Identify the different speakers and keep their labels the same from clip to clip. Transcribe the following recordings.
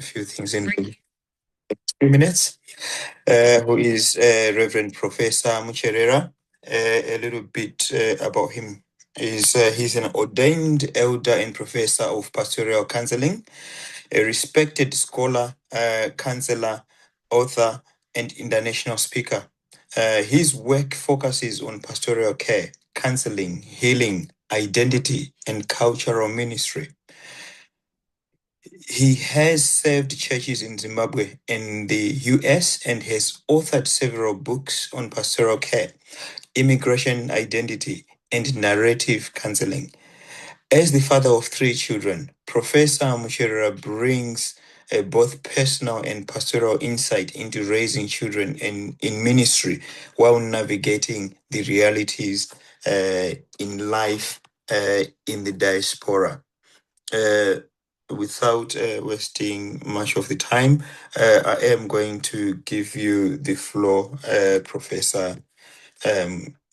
Speaker 1: few things in 3 minutes, who is Reverend Professor Mucherera. A little bit about him. He's an ordained elder and professor of pastoral counseling, a respected scholar, counselor, author, and international speaker. His work focuses on pastoral care, counseling, healing, identity, and cultural ministry. He has served churches in Zimbabwe and the US and has authored several books on pastoral care, immigration identity, and narrative counseling. As the father of 3 children, Professor Mucherera brings both personal and pastoral insight into raising children in ministry while navigating the realities in life in the diaspora. Without wasting much of the time, I am going to give you the floor, Professor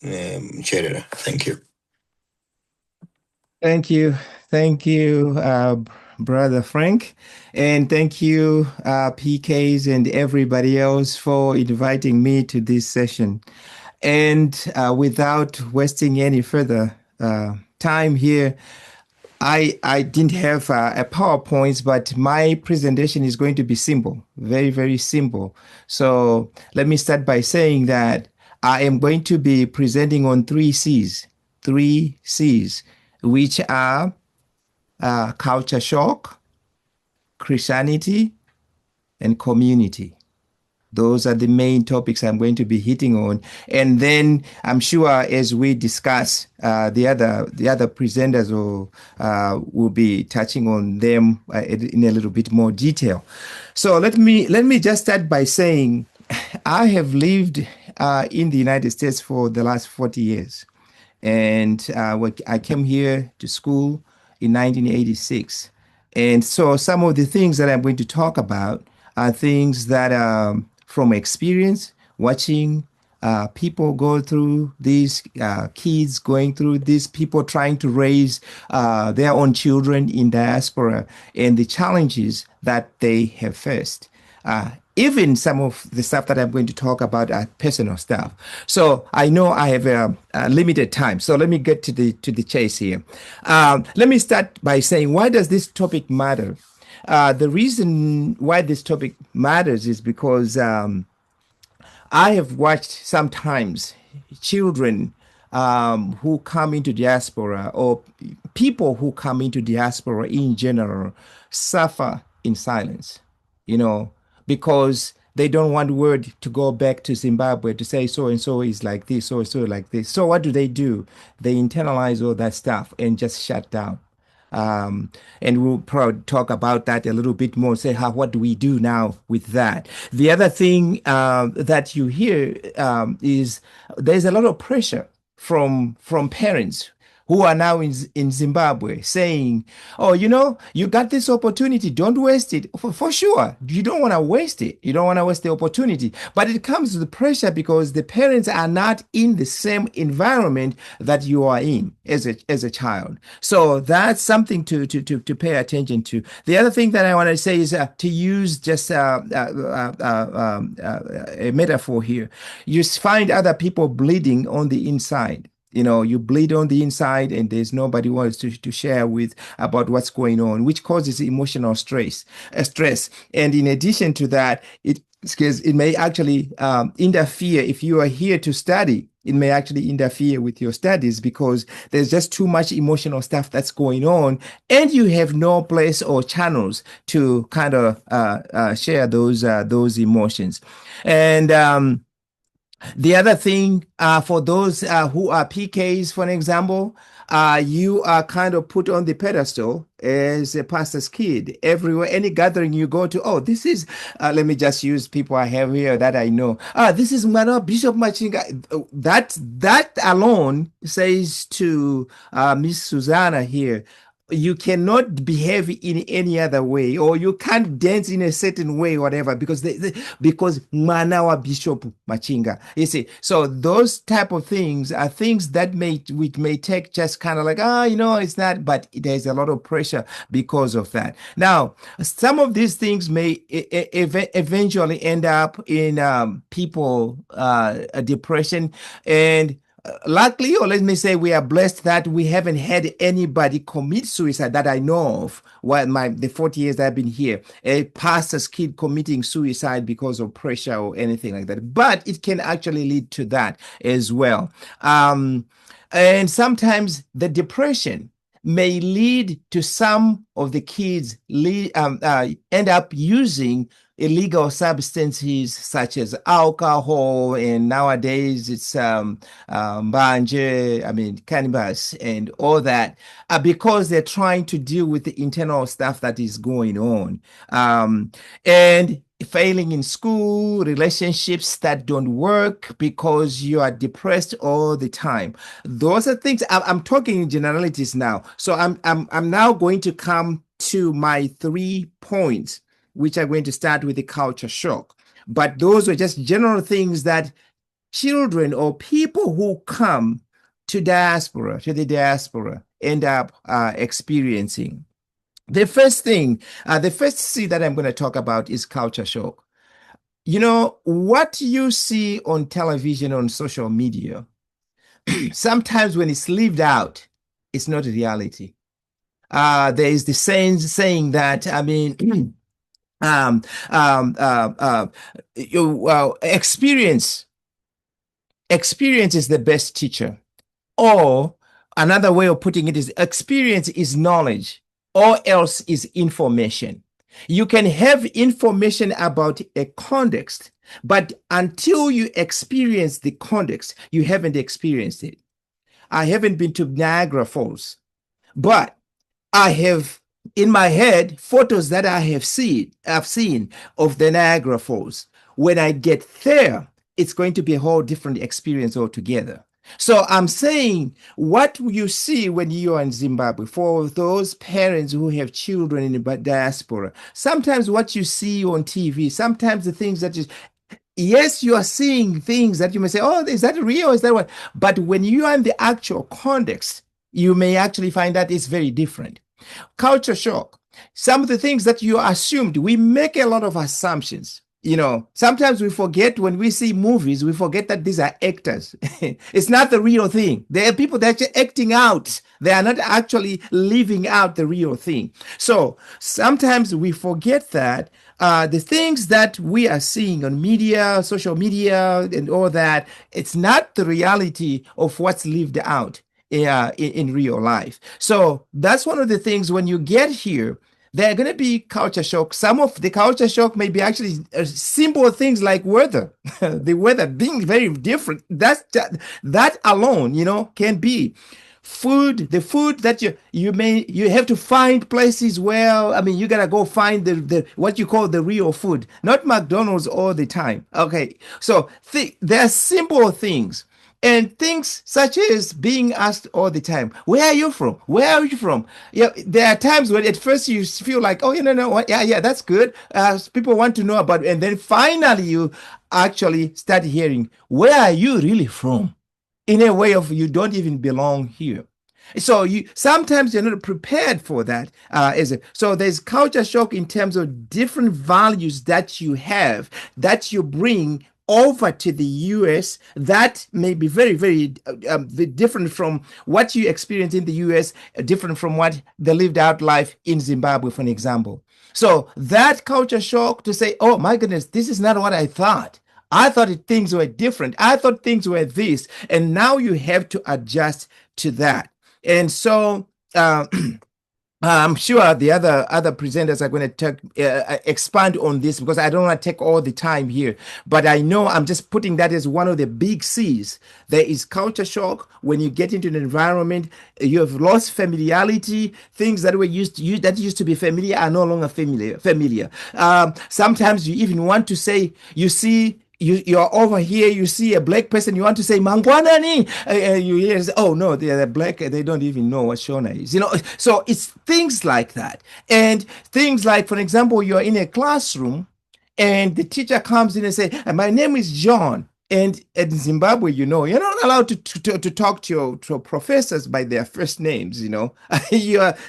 Speaker 1: Mucherera. Thank you.
Speaker 2: Thank you. Thank you, Brother Frank. And thank you, PKs and everybody else for inviting me to this session. And without wasting any further time here, I didn't have a PowerPoint, but my presentation is going to be simple, very, very simple. So let me start by saying that I am going to be presenting on 3 C's, which are culture shock, Christianity, and community. Those are the main topics I'm going to be hitting on. And then I'm sure as we discuss, the other presenters will be touching on them in a little bit more detail. So let me just start by saying I have lived in the United States for the last 40 years. And I came here to school in 1986. And so some of the things that I'm going to talk about are things that from experience, watching people go through these, kids going through this, people trying to raise their own children in diaspora, and the challenges that they have faced. Even some of the stuff that I'm going to talk about are personal stuff. So I know I have a limited time. So let me get to the chase here. Let me start by saying, why does this topic matter? The reason why this topic matters is because I have watched sometimes children who come into diaspora, or people who come into diaspora in general, suffer in silence, because they don't want word to go back to Zimbabwe to say so-and-so is like this, so-and-so like this. So what do? They internalize all that stuff and just shut down. And we'll probably talk about that a little bit more, say what do we do now with that. The other thing that you hear is there's a lot of pressure from parents who are now in Zimbabwe saying, oh, you got this opportunity, don't waste it. For sure, you don't want to waste it. You don't want to waste the opportunity. But it comes to the pressure because the parents are not in the same environment that you are in as a child. So that's something to pay attention to. The other thing that I want to say is to use just a metaphor here. You find other people bleeding on the inside. You bleed on the inside and there's nobody else to share with about what's going on, which causes emotional stress. And in addition to that, it may actually interfere. If you are here to study, it may actually interfere with your studies because there's just too much emotional stuff that's going on, and you have no place or channels to kind of share those emotions. And the other thing, for those who are PKs, for an example, you are kind of put on the pedestal as a pastor's kid. Everywhere, any gathering you go to, oh, this is, let me just use people I have here that I know. This is Bishop Machinga. That alone says to Miss Sussana here, you cannot behave in any other way, or you can't dance in a certain way, whatever, because because mwana wa Bishop Machinga, you see. So those type of things are things that which may take just kind of like, it's not, but there's a lot of pressure because of that. Now, some of these things may eventually end up in people depression, and luckily, or let me say, we are blessed that we haven't had anybody commit suicide that I know of. While the 40 years that I've been here, a pastor's kid committing suicide because of pressure or anything like that. But it can actually lead to that as well. And sometimes the depression may lead to some of the kids end up using illegal substances such as alcohol, and nowadays it's mbanje, cannabis and all that, because they're trying to deal with the internal stuff that is going on, and failing in school, relationships that don't work because you are depressed all the time. Those are things. I'm talking in generalities now. So I'm now going to come to my 3 points, which are going to start with the culture shock. But those were just general things that children or people who come to the diaspora, end up experiencing. The first thing, the first C that I'm going to talk about is culture shock. What you see on television, on social media, sometimes when it's lived out, it's not a reality. There is the saying that, experience is the best teacher. Or another way of putting it is, experience is knowledge, or else is information. You can have information about a context, but until you experience the context, you haven't experienced it. I haven't been to Niagara Falls, but I have in my head photos that I've seen of the Niagara Falls. When I get there, it's going to be a whole different experience altogether. So I'm saying, what you see when you are in Zimbabwe, for those parents who have children in the diaspora, sometimes what you see on TV, sometimes the things that yes, you are seeing things that you may say, oh, is that real? Is that what? But when you are in the actual context, you may actually find that it's very different. Culture shock. Some of the things that you assumed, we make a lot of assumptions. Sometimes we forget, when we see movies, we forget that these are actors. It's not the real thing. There are people that are acting out. They are not actually living out the real thing. So sometimes we forget that the things that we are seeing on media, social media, and all that, it's not the reality of what's lived out in real life. So that's one of the things when you get here, there are going to be culture shock. Some of the culture shock may be actually simple things like weather, the weather being very different. That alone, can be food. The food that you have to find places where, you gotta go find the what you call the real food, not McDonald's all the time. Okay, so there are simple things. And things such as being asked all the time, where are you from? Where are you from? There are times when at first you feel like, oh, yeah, that's good. People want to know about it. And then finally you actually start hearing, where are you really from? In a way of, you don't even belong here. So sometimes you're not prepared for that. So there's culture shock in terms of different values that you have, that you bring over to the US, that may be very, very different from what you experience in the US, different from what the lived out life in Zimbabwe, for an example. So that culture shock to say, oh my goodness, this is not what I thought. I thought things were different. I thought things were this. And now you have to adjust to that. And so I'm sure the other presenters are going to expand on this, because I don't want to take all the time here. But I know I'm just putting that as one of the big C's. There is culture shock when you get into an environment. You have lost familiarity. Things that were used to be familiar are no longer familiar. Sometimes you even want to say, you see you're over here, you see a black person, you want to say Mangwanani, you hear, oh no, they're black, they don't even know what Shona is, so it's things like that. And things like, for example, you're in a classroom and the teacher comes in and say, my name is John. And in Zimbabwe, you're not allowed to talk to your professors by their first names,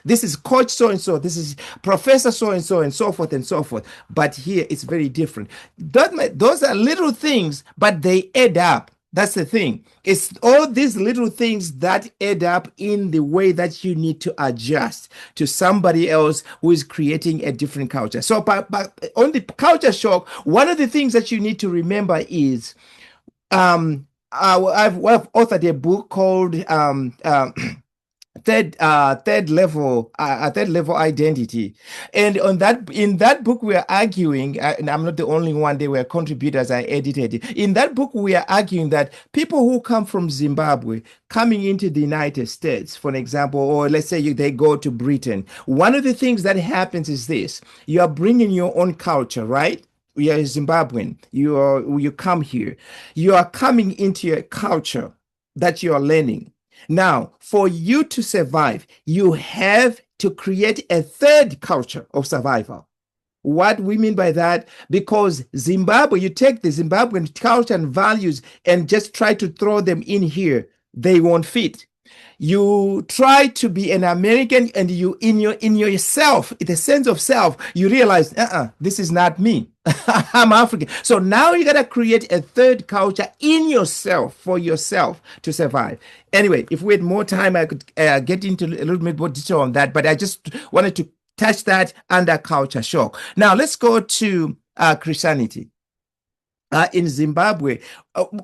Speaker 2: this is Coach so-and-so, this is Professor so-and-so, and so forth and so forth. But here, it's very different. Those are little things, but they add up. That's the thing. It's all these little things that add up in the way that you need to adjust to somebody else who is creating a different culture. So but on the culture shock, one of the things that you need to remember is I've authored a book called third level identity, and in that book we are arguing, and I'm not the only one, there were contributors, I edited it. In that book we are arguing that people who come from Zimbabwe coming into the United States, for example, or let's say they go to Britain, one of the things that happens is this: you are bringing your own culture, right? You are Zimbabwean, you come here, you are coming into a culture that you are learning. Now, for you to survive, you have to create a third culture of survival. What we mean by that, because Zimbabwe, you take the Zimbabwean culture and values and just try to throw them in here, they won't fit. You try to be an American, and you in yourself, in the sense of self, you realize, this is not me. I'm African. So now you gotta create a third culture in yourself, for yourself to survive. Anyway, if we had more time, I could get into a little bit more detail on that, but I just wanted to touch that under culture shock. Now let's go to Christianity. In Zimbabwe,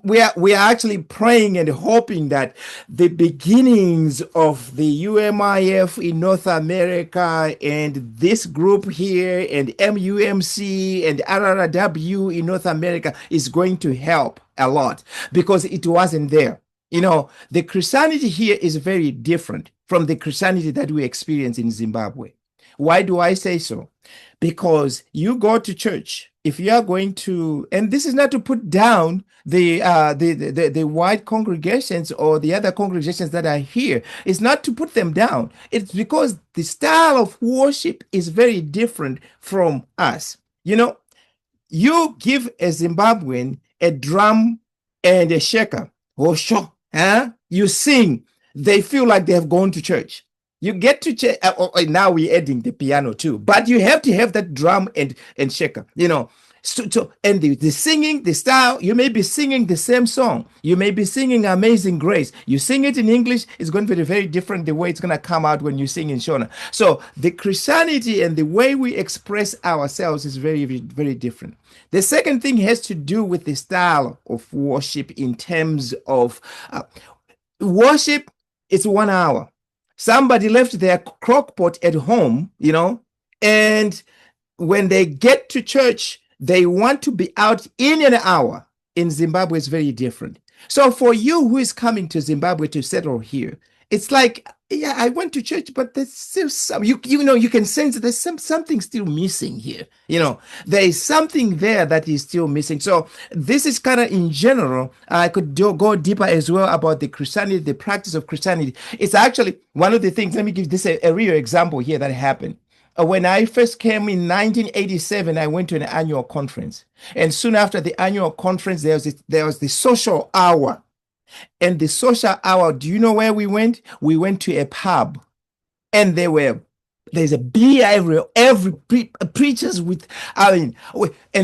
Speaker 2: we are actually praying and hoping that the beginnings of the UMIF in North America, and this group here, and MUMC and RRW in North America is going to help a lot, because it wasn't there. The Christianity here is very different from the Christianity that we experience in Zimbabwe. Why do I say so? Because you go to church, if you are going to, and this is not to put down the white congregations or the other congregations that are here, it's not to put them down. It's because the style of worship is very different from us. You give a Zimbabwean a drum and a shaker, you sing, they feel like they have gone to church. You get to check. Now we're adding the piano too, but you have to have that drum and shaker. So and the singing, the style. You may be singing the same song. You may be singing "Amazing Grace." You sing it in English, it's going to be very different. The way it's going to come out when you sing in Shona. So the Christianity and the way we express ourselves is very, very, very different. The second thing has to do with the style of worship in terms of worship. It's 1 hour. Somebody left their crock pot at home, and when they get to church, they want to be out in an hour. In Zimbabwe, it's very different. So for you who is coming to Zimbabwe to settle here, it's like, yeah, I went to church, but there's still some, you can sense that there's something still missing here. There is something there that is still missing. So this is kind of in general. I could go deeper as well about the Christianity, the practice of Christianity. It's actually one of the things. Let me give this a real example here that happened. When I first came in 1987, I went to an annual conference. And soon after the annual conference, there was the social hour. And the social hour, do you know where we went? We went to a pub, and there's a beer every preachers with, and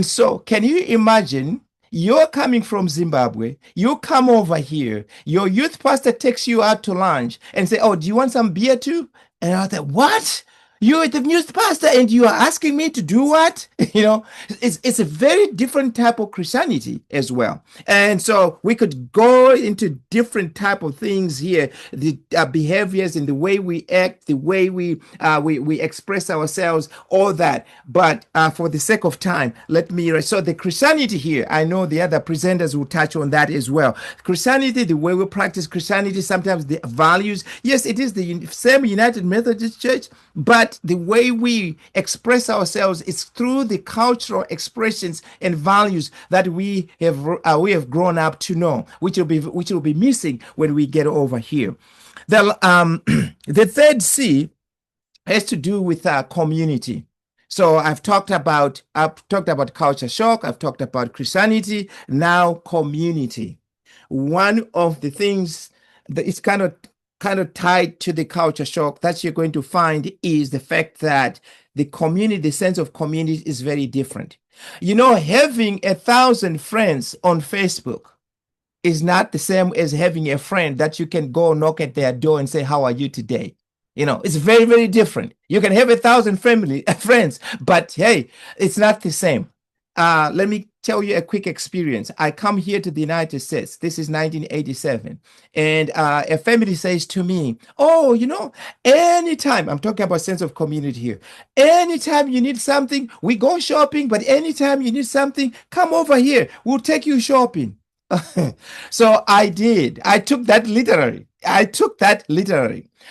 Speaker 2: so can you imagine? You're coming from Zimbabwe, you come over here, your youth pastor takes you out to lunch and say, oh, do you want some beer too? And I thought, what? You're the youth pastor and you are asking me to do what? It's a very different type of Christianity as well. And so we could go into different type of things here, the behaviors and the way we act, the way we express ourselves, all that. But for the sake of time, so the Christianity here, I know the other presenters will touch on that as well. Christianity, the way we practice Christianity, sometimes the values, yes, it is the same United Methodist Church, but the way we express ourselves. It's through the cultural expressions and values that we have grown up to know, which will be missing when we get over here. The third C has to do with community. So I've talked about culture shock. I've talked about Christianity. Now community. One of the things that is kind of tied to the culture shock that you're going to find is the fact that the sense of community is very different. Having 1,000 friends on Facebook is not the same as having a friend that you can go knock at their door and say, "How are you today?" It's very, very different. You can have 1,000 friends, but hey, it's not the same. Let me tell you a quick experience. I come here to the United States. This is 1987. And a family says to me, "Oh, anytime," I'm talking about sense of community here. "Anytime you need something, we go shopping, but anytime you need something, come over here. We'll take you shopping." So I did. I took that literally.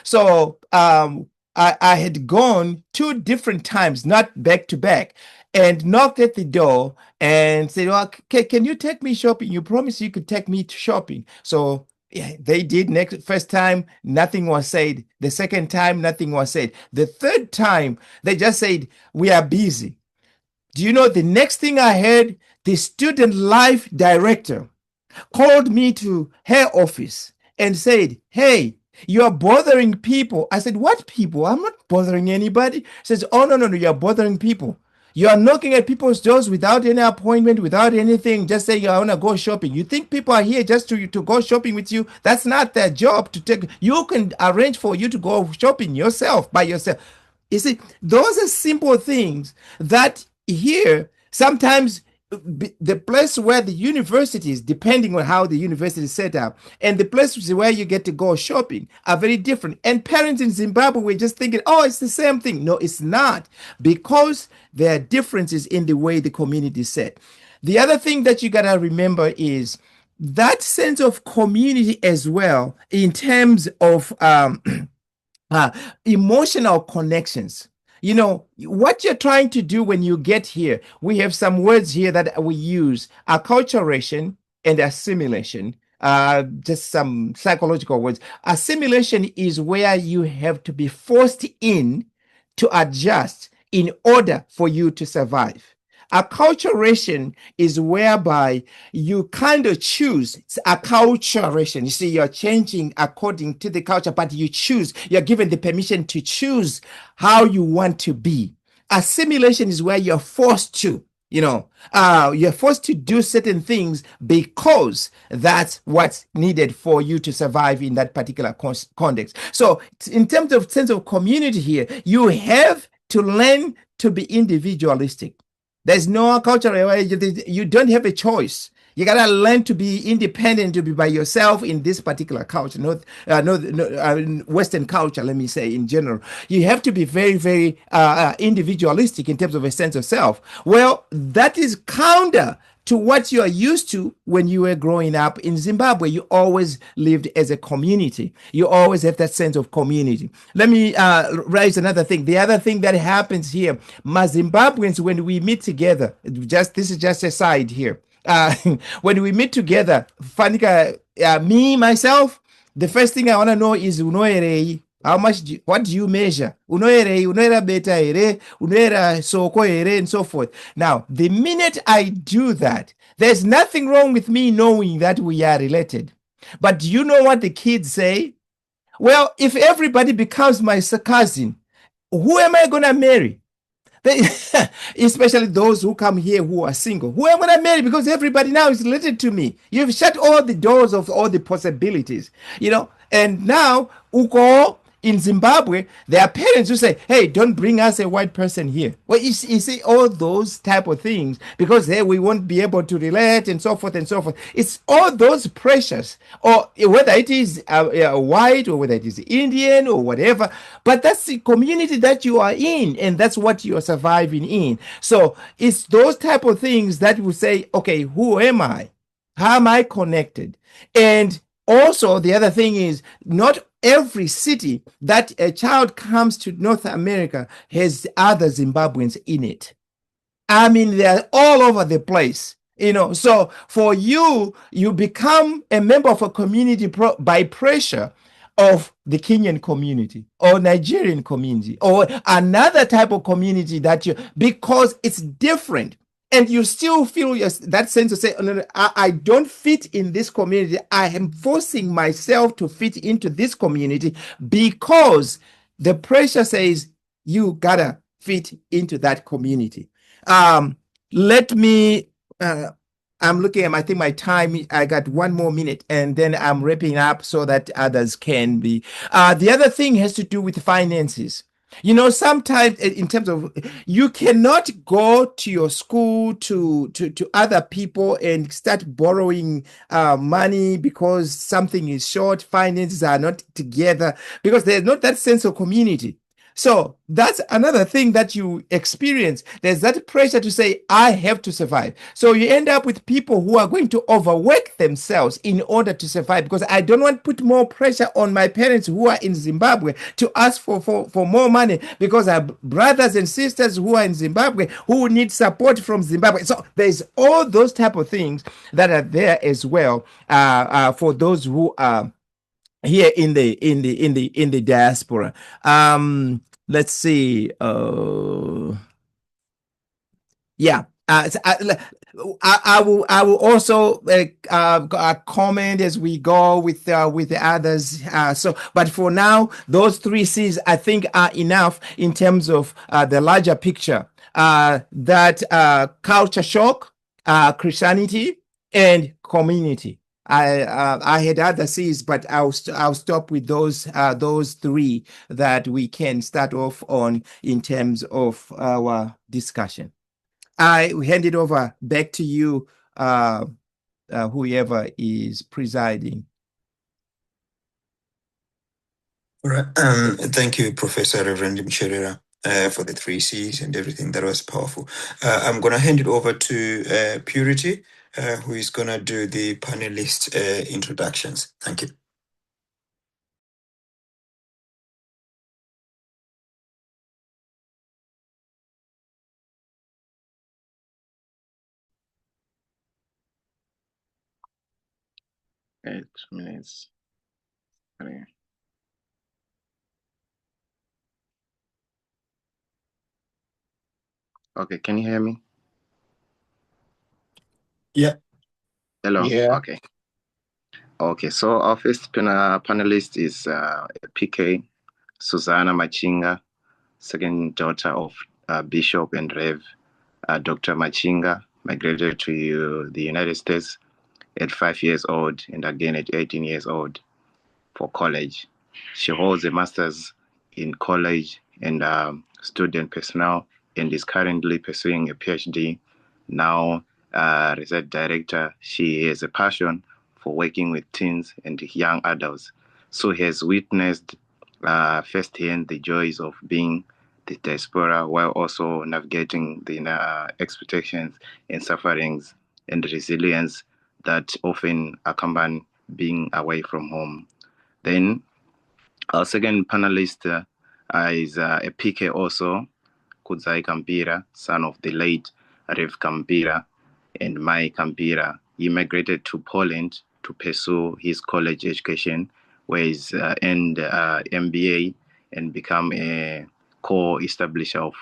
Speaker 2: So I had gone 2 different times, not back to back, and knocked at the door and said, "Well, can you take me shopping? You promised you could take me shopping." So yeah, they did. First time, nothing was said. The second time, nothing was said. The third time, they just said, "We are busy." Do you know the next thing I heard? The student life director called me to her office and said, "Hey, you are bothering people." I said, "What people? I'm not bothering anybody." She says, "Oh, no, you're bothering people. You are knocking at people's doors without any appointment, without anything, just saying, 'I want to go shopping.' You think people are here just to go shopping with you? That's not their job to take. You can arrange for you to go shopping yourself, by yourself." You see, those are simple things that here sometimes the place where the universities, depending on how the university is set up, and the places where you get to go shopping are very different. And parents in Zimbabwe were just thinking, "Oh, it's the same thing." No, it's not, because there are differences in the way the community is set. The other thing that you gotta remember is that sense of community as well, in terms of emotional connections. What you're trying to do when you get here, we have some words here that we use: acculturation and assimilation. Just some psychological words. Assimilation is where you have to be forced in to adjust in order for you to survive. Acculturation is whereby you kind of choose. It's acculturation. You see, you're changing according to the culture, but you choose. You're given the permission to choose how you want to be. Assimilation is where you're forced to. You're forced to do certain things because that's what's needed for you to survive in that particular context. So in terms of sense of community here, you have to learn to be individualistic. There's no culture where you don't have a choice. You gotta learn to be independent, to be by yourself in this particular culture, Western culture, let me say in general. You have to be very, very individualistic in terms of a sense of self. Well, that is counter to what you are used to when you were growing up in Zimbabwe. You always lived as a community. You always have that sense of community. Let me raise another thing. The other thing that happens here, Zimbabweans, when we meet together, this is just a side here. When we meet together, Fanika, me, myself, the first thing I want to know is unoerei. What do you measure? Unoera beta ere, unoera soko ere, and so forth. Now, the minute I do that, there's nothing wrong with me knowing that we are related. But do you know what the kids say? Well, if everybody becomes my cousin, who am I going to marry? Especially those who come here who are single. Who am I going to marry? Because everybody now is related to me. You've shut all the doors of all the possibilities, and now, Uko, in Zimbabwe, there are parents who say, "Hey, don't bring us a white person here." Well, you see all those type of things, because hey, we won't be able to relate and so forth and so forth. It's all those pressures, or whether it is white or whether it is Indian or whatever, but that's the community that you are in, and that's what you are surviving in. So it's those type of things that will say, okay, who am I? How am I connected? And also, the other thing is, not every city that a child comes to North America has other Zimbabweans in it. I mean, they're all over the place. So for you become a member of a community by pressure of the Kenyan community or Nigerian community or another type of community because it's different. And you still feel that sense of say, oh, no, I don't fit in this community. I am forcing myself to fit into this community because the pressure says you gotta fit into that community. Let me I'm looking at, I think my time, I got 1 more minute and then I'm wrapping up so that others can be. The other thing has to do with finances. Sometimes in terms of, you cannot go to your school to other people and start borrowing money because something is short, finances are not together, because there's not that sense of community. So that's another thing that you experience. There's that pressure to say, I have to survive. So you end up with people who are going to overwork themselves in order to survive, because I don't want to put more pressure on my parents who are in Zimbabwe to ask for more money, because I have brothers and sisters who are in Zimbabwe who need support from Zimbabwe. So there's all those type of things that are there as well for those who are here in the diaspora. Let's see. Yeah. I will also comment as we go with the others. But for now, those three C's I think are enough in terms of the larger picture. That culture shock, Christianity, and community. I had other C's, but I'll stop with those three that we can start off on in terms of our discussion. I hand it over back to you, whoever is presiding.
Speaker 1: All right. Thank you, Professor Reverend Mucherera, for the three C's and everything. That was powerful. I'm going to hand it over to Purity, who is going to do the panelist introductions. Thank you.
Speaker 3: Eight minutes. Okay, can you hear me?
Speaker 1: Yeah.
Speaker 3: Hello.
Speaker 4: Yeah.
Speaker 3: Okay. So our first panelist is PK Sussana Machinga, second daughter of Bishop and Rev. Dr. Machinga, migrated to the United States at 5 years old and again at 18 years old for college. She holds a master's in college and student personnel and is currently pursuing a PhD. Now, research director, she has a passion for working with teens and young adults. So has witnessed firsthand the joys of being the diaspora while also navigating the expectations and sufferings and resilience that often accompany being away from home. Then our second panelist is a PK also, Kudzai Kamupira, son of the late Rev Kamupira and Mai Kamupira. He migrated to Poland to pursue his college education, where he's earned MBA and become a co-establisher of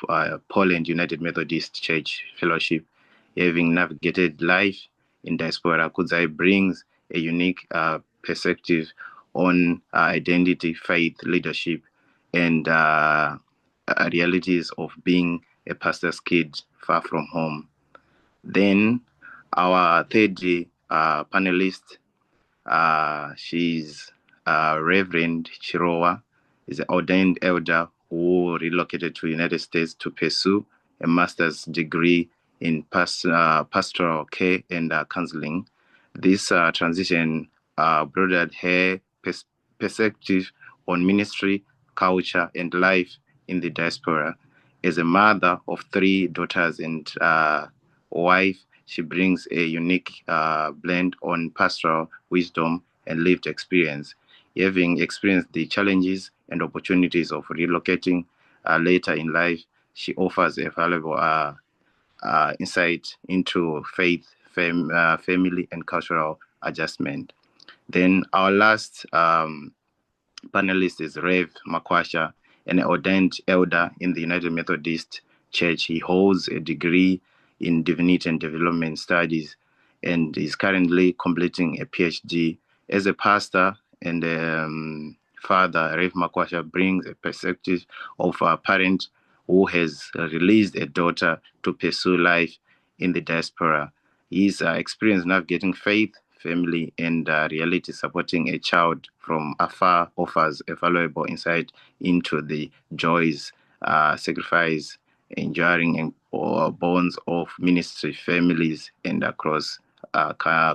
Speaker 3: Poland United Methodist Church Fellowship. Having navigated life in diaspora, Kudzai brings a unique perspective on identity, faith, leadership, and realities of being a pastor's kid far from home. Then our third panelist, she's Reverend Chirowa, is an ordained elder who relocated to the United States to pursue a master's degree in pastoral care and counseling. This transition broadened her perspective on ministry, culture, and life in the diaspora. As a mother of 3 daughters and wife, she brings a unique blend on pastoral wisdom and lived experience. Having experienced the challenges and opportunities of relocating later in life, she offers a valuable insight into faith, family, and cultural adjustment. Then our last panelist is Rev Makwasha, an ordained elder in the United Methodist Church. He holds a degree in Divinity and Development Studies and is currently completing a PhD. As a pastor and father, Rev Makwasha brings a perspective of a parent who has released a daughter to pursue life in the diaspora. His experience navigating faith, family, and reality supporting a child from afar offers a valuable insight into the joys, sacrifice, enduring, and bonds of ministry, families, and across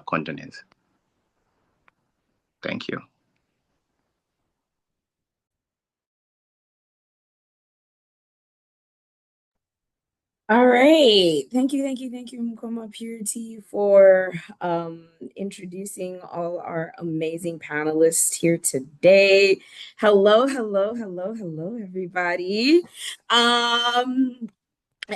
Speaker 3: continents. Thank you.
Speaker 4: All right. Thank you, Kamupira, for introducing all our amazing panelists here today. Hello, everybody.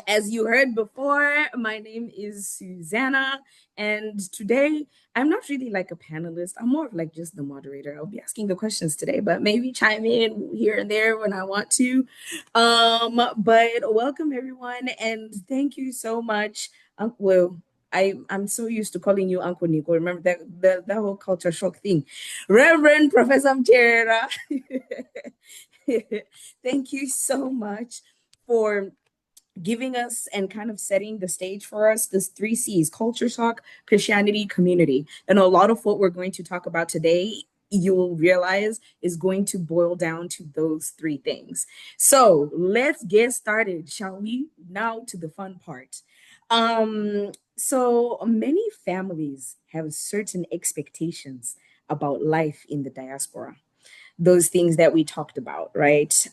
Speaker 4: As you heard before, my name is Sussana, and today I'm not really like a panelist. I'm more of like just the moderator. I'll be asking the questions today, but maybe chime in here and there when I want to. But welcome everyone, and thank you so much. Well, I'm so used to calling you Uncle Nico. Remember that whole culture shock thing, Reverend Professor Mucherera. Thank you so much for giving us and kind of setting the stage for us, this 3 C's: culture shock, Christianity, community. And a lot of what we're going to talk about today, you will realize, is going to boil down to those 3 things. So let's get started, shall we? Now to the fun part. So many families have certain expectations about life in the diaspora. Those things that we talked about, right?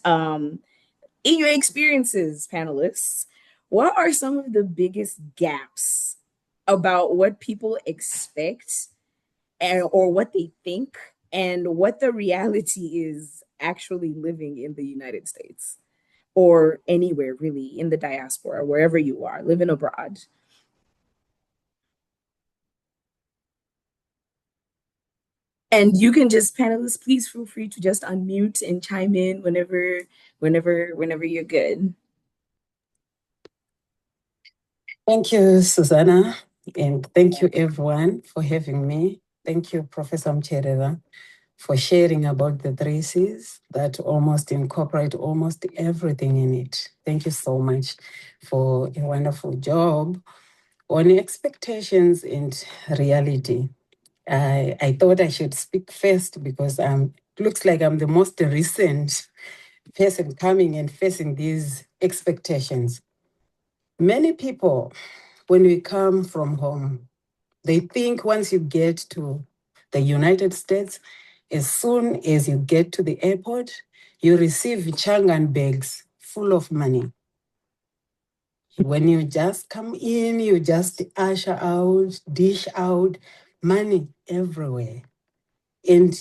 Speaker 4: In your experiences, panelists, what are some of the biggest gaps about what people expect or what they think and what the reality is actually living in the United States or anywhere really in the diaspora, wherever you are, living abroad? And you can just, panelists, please feel free to just unmute and chime in whenever you're good.
Speaker 5: Thank you, Sussana, and thank you everyone for having me. Thank you, Professor Mucherera, for sharing about the 3 C's that almost incorporate almost everything in it. Thank you so much for a wonderful job on expectations and reality. I thought I should speak first because it looks like I'm the most recent person coming and facing these expectations. Many people, when we come from home, they think once you get to the United States, as soon as you get to the airport, you receive Changan bags full of money. When you just come in, you just usher out, dish out money everywhere. And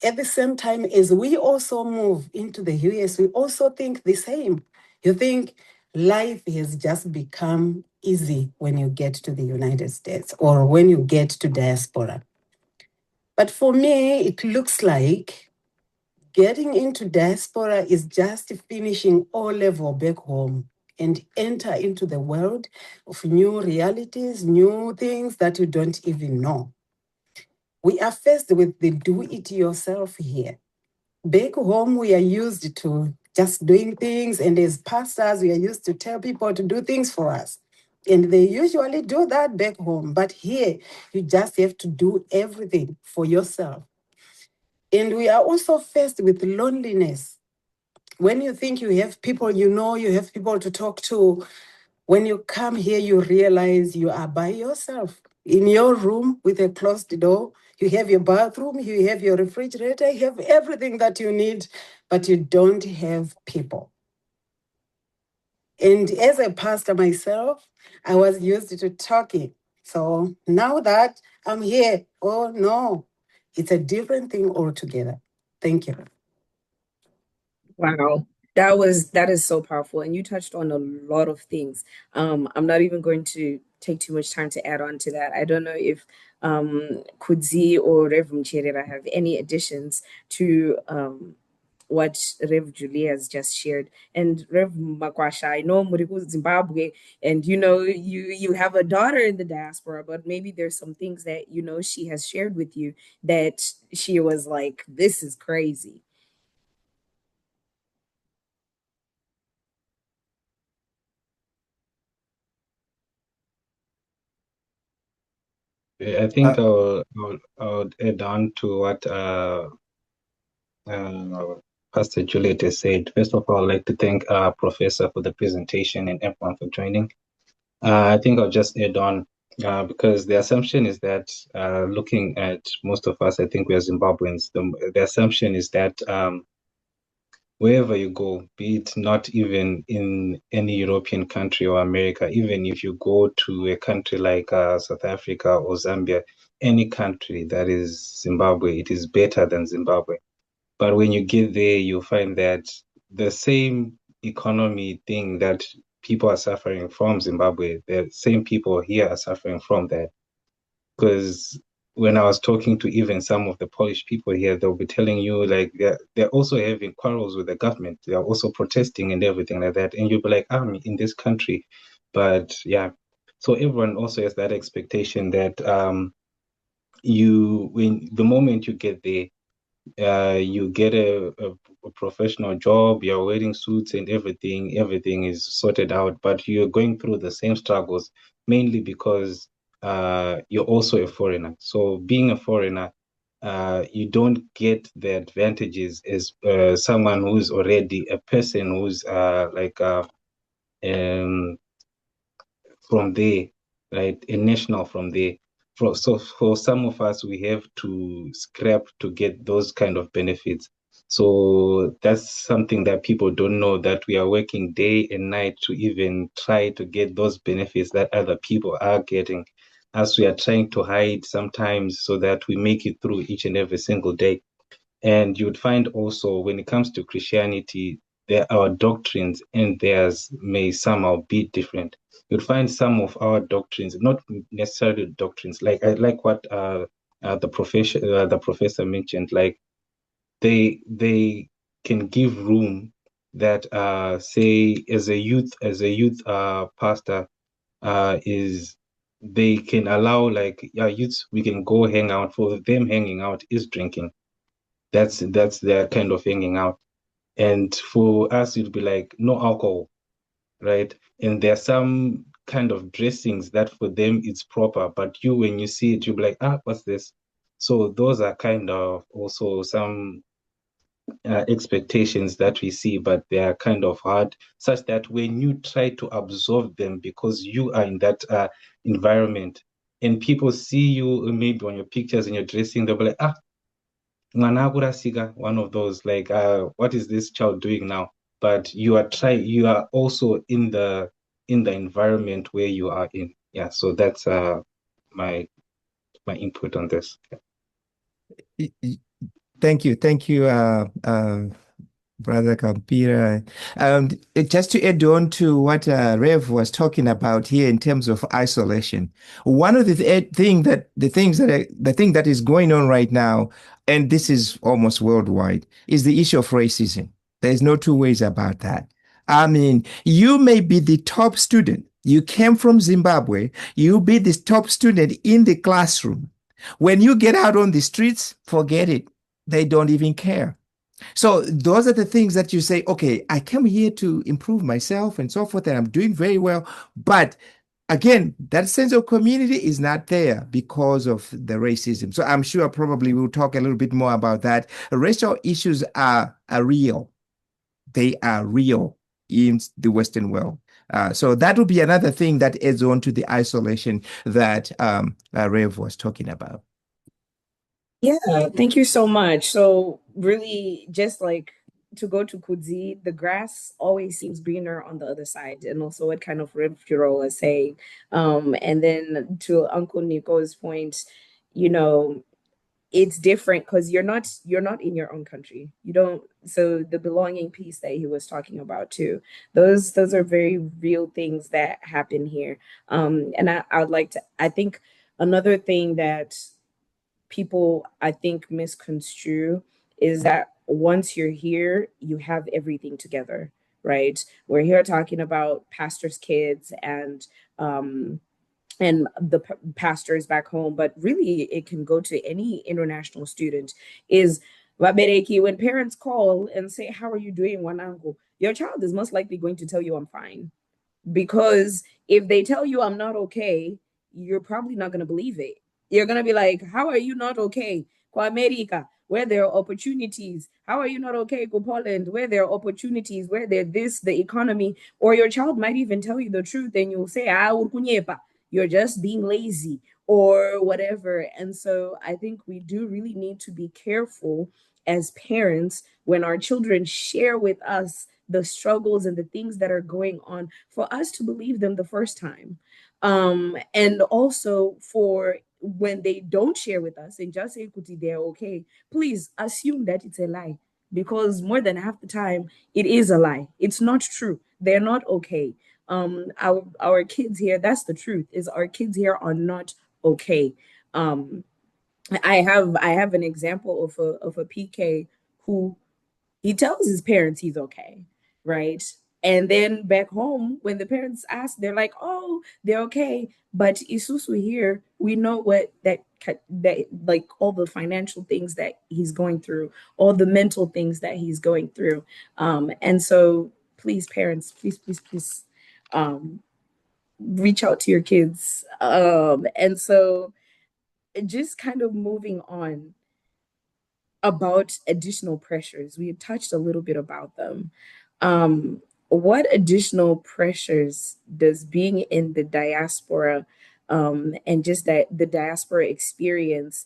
Speaker 5: at the same time, as we also move into the US, we also think the same. You think life has just become easy when you get to the United States or when you get to diaspora. But for me, it looks like getting into diaspora is just finishing O-level back home and enter into the world of new realities, new things that you don't even know. We are faced with the do-it-yourself here. Back home, we are used to just doing things, and as pastors, we are used to tell people to do things for us. And they usually do that back home. But here, you just have to do everything for yourself. And we are also faced with loneliness. When you think you have people you know, you have people to talk to, when you come here, you realize you are by yourself in your room with a closed door. You have your bathroom, you have your refrigerator, you have everything that you need, but you don't have people. And as a pastor myself, I was used to talking. So now that I'm here, oh no, it's a different thing altogether. Thank you.
Speaker 4: Wow. That is so powerful. And you touched on a lot of things. I'm not even going to take too much time to add on to that. I don't know if Kudzai or Rev Mucherera have any additions to what Rev Julie has just shared. And Rev Makwasha, I know Muriku Zimbabwe, and you have a daughter in the diaspora, but maybe there's some things that she has shared with you that she was like, this is crazy.
Speaker 6: I think I'll add on to what Pastor Juliet has said. First of all, I'd like to thank Professor for the presentation and everyone for joining. I think I'll just add on because the assumption is that looking at most of us, I think we are Zimbabweans, the assumption is that wherever you go, be it not even in any European country or America, even if you go to a country like South Africa or Zambia, any country that is Zimbabwe, it is better than Zimbabwe. But when you get there, you find that the same economy thing that people are suffering from Zimbabwe, the same people here are suffering from that. Because when I was talking to even some of the Polish people here, they'll be telling you like they're also having quarrels with the government. They are also protesting and everything like that. And you'll be like, I'm in this country. But yeah, so everyone also has that expectation that when the moment you get there, you get a professional job, you're wearing suits and everything is sorted out, but you're going through the same struggles, mainly because you're also a foreigner. So being a foreigner, you don't get the advantages as someone who's already a person who's from there, right? A national from there. So for some of us, we have to scrap to get those kind of benefits. So that's something that people don't know, that we are working day and night to even try to get those benefits that other people are getting, as we are trying to hide sometimes so that we make it through each and every single day. And you'd find also when it comes to Christianity, our doctrines and theirs may somehow be different. You'd find some of our doctrines, not necessarily doctrines, like what the professor mentioned, like they can give room that say as a youth pastor is they can allow like youths, we can go hang out. For them, hanging out is drinking. That's their kind of hanging out. And for us, it'd be like no alcohol, right? And there are some kind of dressings that for them it's proper, but when you see it, you'll be like, what's this? So those are kind of also some expectations that we see, but they are kind of hard, such that when you try to absorb them because you are in that environment and people see you maybe on your pictures and your dressing, they'll be like, one of those like what is this child doing now? But you are also in the environment where you are in. Yeah, so that's my input on this.
Speaker 2: Thank you, Brother Kamupira. Just to add on to what Rev was talking about here in terms of isolation, one of the thing that is going on right now, and this is almost worldwide, is the issue of racism. There's no two ways about that. I mean, you may be the top student. You came from Zimbabwe. You be the top student in the classroom. When you get out on the streets, forget it. They don't even care. So those are the things that you say, okay, I came here to improve myself and so forth, and I'm doing very well. But again, that sense of community is not there because of the racism. So I'm sure probably we'll talk a little bit more about that. Racial issues are real. They are real in the Western world. So that would be another thing that adds on to the isolation that Rev was talking about.
Speaker 4: Yeah, thank you so much. So really just like to go to Kudzai, the grass always seems greener on the other side. And also what kind of Rib Chirowa was saying. And then to Uncle Nico's point, you know, it's different because you're not in your own country. You don't, so the belonging piece that he was talking about too, those are very real things that happen here. And I would like to, I think another thing that people I think misconstrue is that once you're here, you have everything together, right? We're here talking about pastors' kids and the pastors back home, but really it can go to any international student. Is Wabereki, when parents call and say, "How are you doing, Wanangu?" Your child is most likely going to tell you, "I'm fine." Because if they tell you I'm not okay, you're probably not going to believe it. You're going to be like, how are you not okay? Kwa America, where there are opportunities. How are you not okay? Go Poland, where there are opportunities, where there this, the economy. Or your child might even tell you the truth and you'll say, ah, urkunyepa, you're just being lazy or whatever. And so I think we do really need to be careful as parents when our children share with us the struggles and the things that are going on, for us to believe them the first time. And also for when they don't share with us and just say Kuti, they're okay, please assume that it's a lie, because more than half the time it is a lie. It's not true. They're not okay. Our kids here, that's the truth, is our kids here are not okay. I have an example of a PK who he tells his parents he's okay, right? And then back home, when the parents ask, they're like, "Oh, they're okay." But Isusu here, we know what that like all the financial things that he's going through, all the mental things that he's going through, and so please, parents, please, reach out to your kids, and so just kind of moving on about additional pressures. We had touched a little bit about them. What additional pressures does being in the diaspora and just that the diaspora experience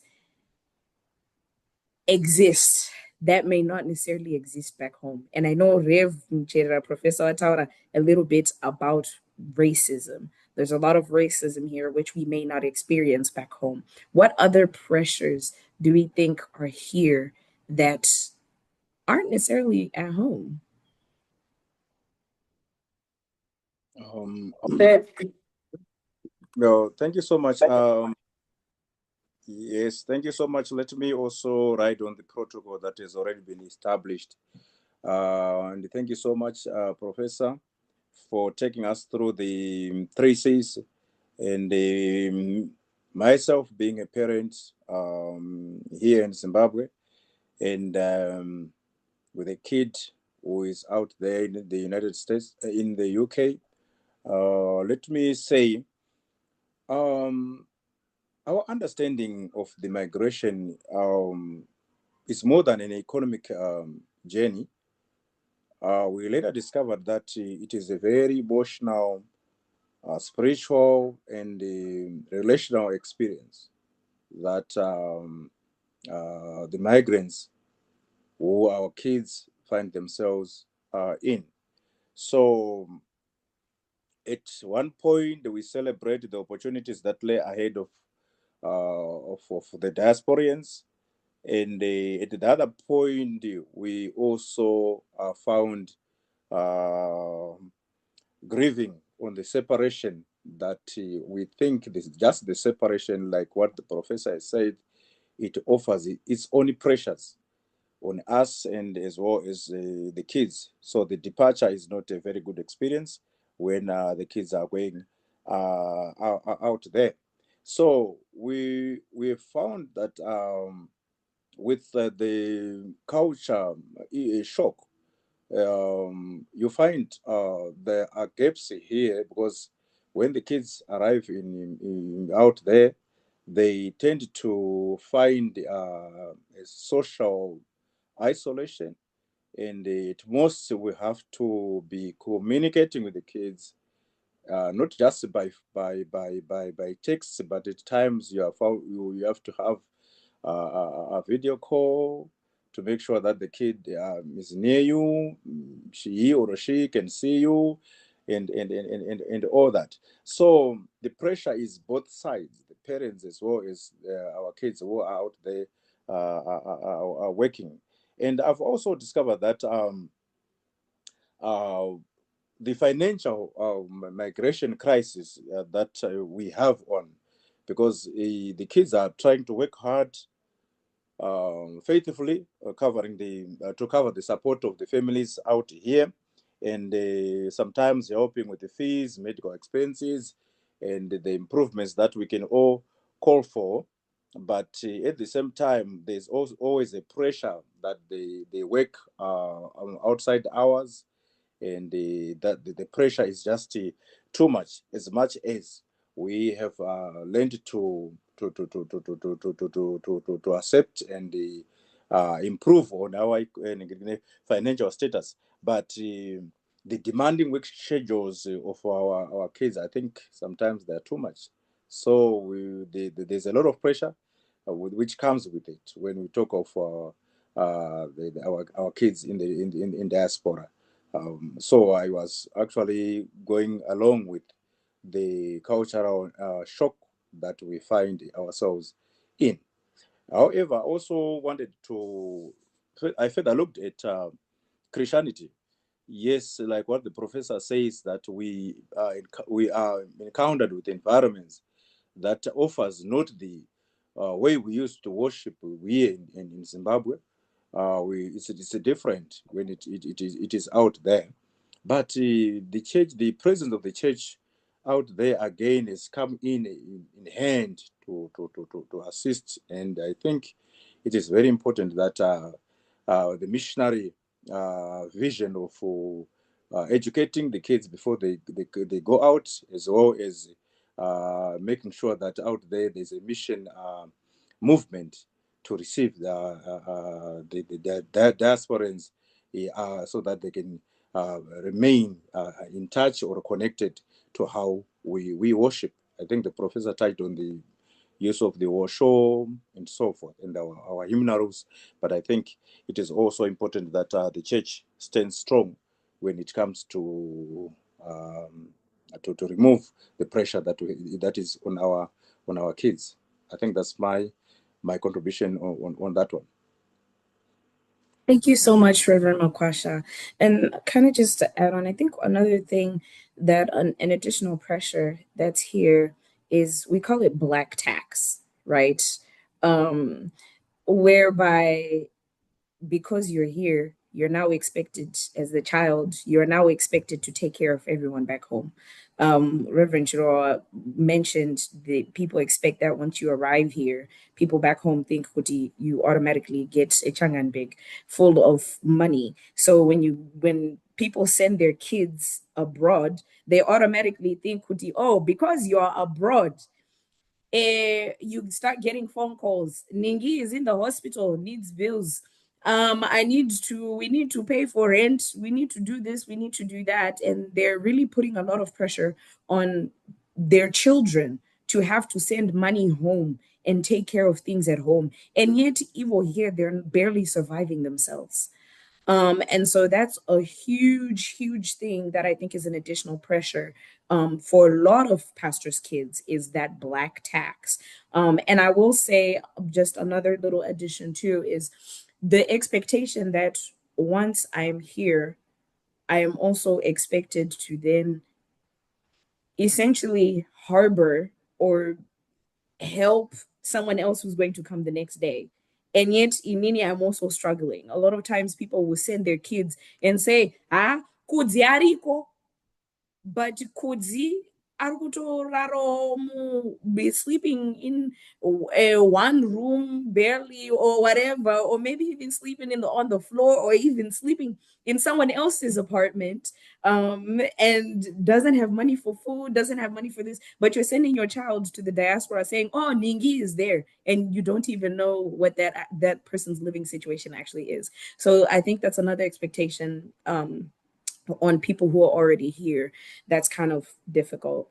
Speaker 4: exist that may not necessarily exist back home? And I know Rev Mucherera, Professor Ataura, a little bit about racism. There's a lot of racism here, which we may not experience back home. What other pressures do we think are here that aren't necessarily at home?
Speaker 7: No, thank you so much. Yes, thank you so much. Let me also write on the protocol that has already been established. And thank you so much, Professor, for taking us through the 3 C's. And myself being a parent here in Zimbabwe, and with a kid who is out there in the United States, in the UK, let me say, our understanding of the migration is more than an economic journey. We later discovered that it is a very emotional, spiritual, and relational experience that the migrants who our kids find themselves in. So at one point, we celebrate the opportunities that lay ahead of the diasporians. And at the other point, we also found grieving on the separation that we think this just the separation, like what the professor has said, it offers its own pressures on us and as well as the kids. So the departure is not a very good experience when the kids are going out there. So we found that with the culture shock, you find there are gaps here, because when the kids arrive in out there, they tend to find a social isolation, and at most we have to be communicating with the kids, not just by text, but at times you have to have a video call to make sure that the kid is near you, he or she can see you, and all that. So the pressure is both sides, the parents as well as our kids who are out there are working. And I've also discovered that the financial migration crisis that we have on, because the kids are trying to work hard faithfully, covering to cover the support of the families out here, and sometimes helping with the fees, medical expenses, and the improvements that we can all call for. But at the same time, there's also always a pressure that they work outside hours, and that the pressure is just too much. As much as we have learned to accept and improve on our financial status, but the demanding work schedules of our kids, I think sometimes they're too much. So there's a lot of pressure which comes with it when we talk of our kids in diaspora. So I was actually going along with the cultural shock that we find ourselves in. However, I also wanted to, I further looked at Christianity. Yes, like what the professor says, that we are encountered with environments that offers not the way we used to worship here in Zimbabwe. It's different when it is out there. But the church, the presence of the church out there again has come in hand to assist. And I think it is very important that the missionary vision of educating the kids before they go out, as well as making sure that out there's a mission movement to receive the diasporans, so that they can remain in touch or connected to how we worship. I think the professor touched on the use of the washo and so forth, and our hymnals. But I think it is also important that the church stands strong when it comes to remove the pressure that is on our kids. I think that's my contribution on that one.
Speaker 4: Thank you so much, Reverend Makwasha. And kind of just to add on, I think another thing that an additional pressure that's here is, we call it black tax, right? Whereby, because you're here, you're now expected, as the child, you're now expected to take care of everyone back home. Reverend Chirowa mentioned that people expect that once you arrive here, people back home think kuti, you automatically get a changanbeg full of money. So when people send their kids abroad, they automatically think kuti, oh, because you're abroad, you start getting phone calls. Ningi is in the hospital, needs bills. We need to pay for rent. We need to do this, we need to do that. And they're really putting a lot of pressure on their children to have to send money home and take care of things at home. And yet, even here, they're barely surviving themselves. And so that's a huge, huge thing that I think is an additional pressure for a lot of pastors' kids, is that black tax. And I will say, just another little addition too, is the expectation that once I'm here, I am also expected to then essentially harbor or help someone else who's going to come the next day. And yet, in Mini, I'm also struggling. A lot of times people will send their kids and say, Kudzai ariko, but Kudzai be sleeping in one room barely, or whatever, or maybe even sleeping on the floor, or even sleeping in someone else's apartment, and doesn't have money for food, doesn't have money for this. But you're sending your child to the diaspora saying, oh, Ningi is there, and you don't even know what that person's living situation actually is. So I think that's another expectation on people who are already here that's kind of difficult.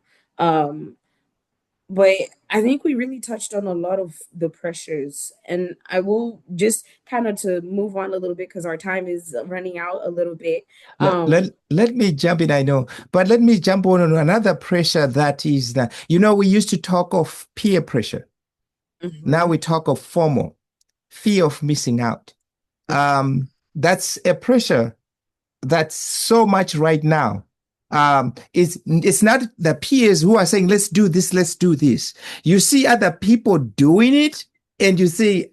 Speaker 4: But I think we really touched on a lot of the pressures, and I will just kind of, to move on a little bit because our time is running out a little bit.
Speaker 2: Let me jump in, I know, but let me jump on another pressure that is that, we used to talk of peer pressure. Mm-hmm. Now we talk of formal, fear of missing out. That's a pressure that's so much right now. It's not the peers who are saying, let's do this, let's do this. You see other people doing it and you say,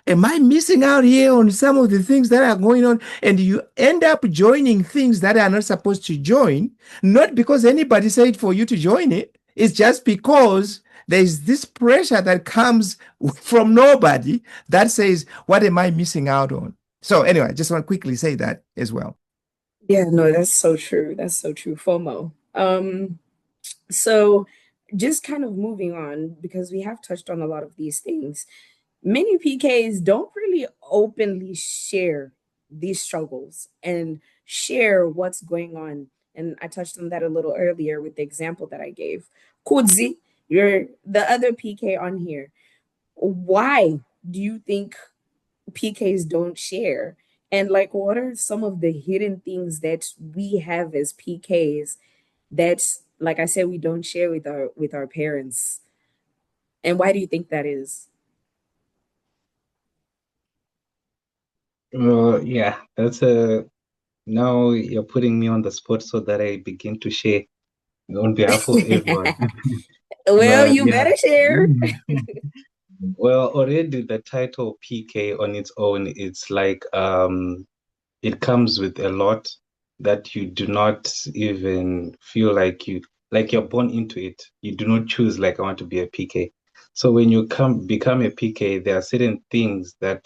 Speaker 2: am I missing out here on some of the things that are going on? And you end up joining things that are not supposed to join, not because anybody said for you to join it. It's just because there's this pressure that comes from nobody that says, what am I missing out on? So anyway, I just want to quickly say that as well.
Speaker 4: Yeah, no, that's so true. That's so true. FOMO. So just kind of moving on, because we have touched on a lot of these things. Many PKs don't really openly share these struggles and share what's going on. And I touched on that a little earlier with the example that I gave. Kudzai, you're the other PK on here. Why do you think PKs don't share? And like, what are some of the hidden things that we have as PKs that, like I said, we don't share with our parents? And why do you think that is?
Speaker 6: Yeah, that's now you're putting me on the spot so that I begin to share on behalf of everyone.
Speaker 4: Well,
Speaker 6: But
Speaker 4: you
Speaker 6: yeah.
Speaker 4: better share.
Speaker 6: Well, already the title PK on its own, it's like it comes with a lot that you do not even feel like you're born into it. You do not choose like I want to be a PK. So when you become a PK, there are certain things that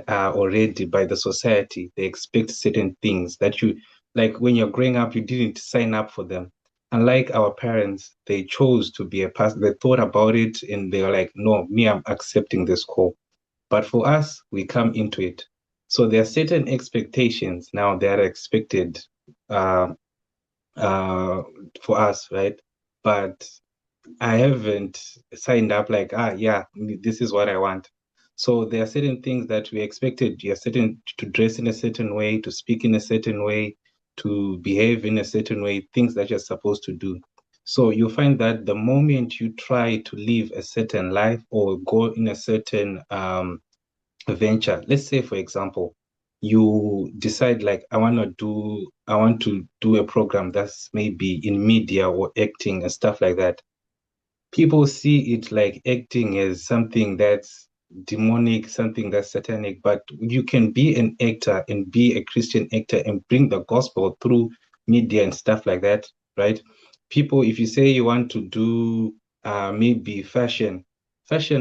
Speaker 6: are already by the society. They expect certain things that you, like when you're growing up, you didn't sign up for them. Unlike our parents, they chose to be a pastor. They thought about it and they were like, no, me, I'm accepting this call. But for us, we come into it. So there are certain expectations now that are expected for us, right? But I haven't signed up like, yeah, this is what I want. So there are certain things that we expected. You're certain to dress in a certain way, to speak in a certain way, to behave in a certain way, things that you're supposed to do. So you find that the moment you try to live a certain life or go in a certain venture, let's say, for example, you decide like, I want to do a program that's maybe in media or acting and stuff like that. People see it like acting as something that's demonic, something that's satanic, but you can be an actor and be a Christian actor and bring the gospel through media and stuff like that, right? People, if you say you want to do maybe fashion,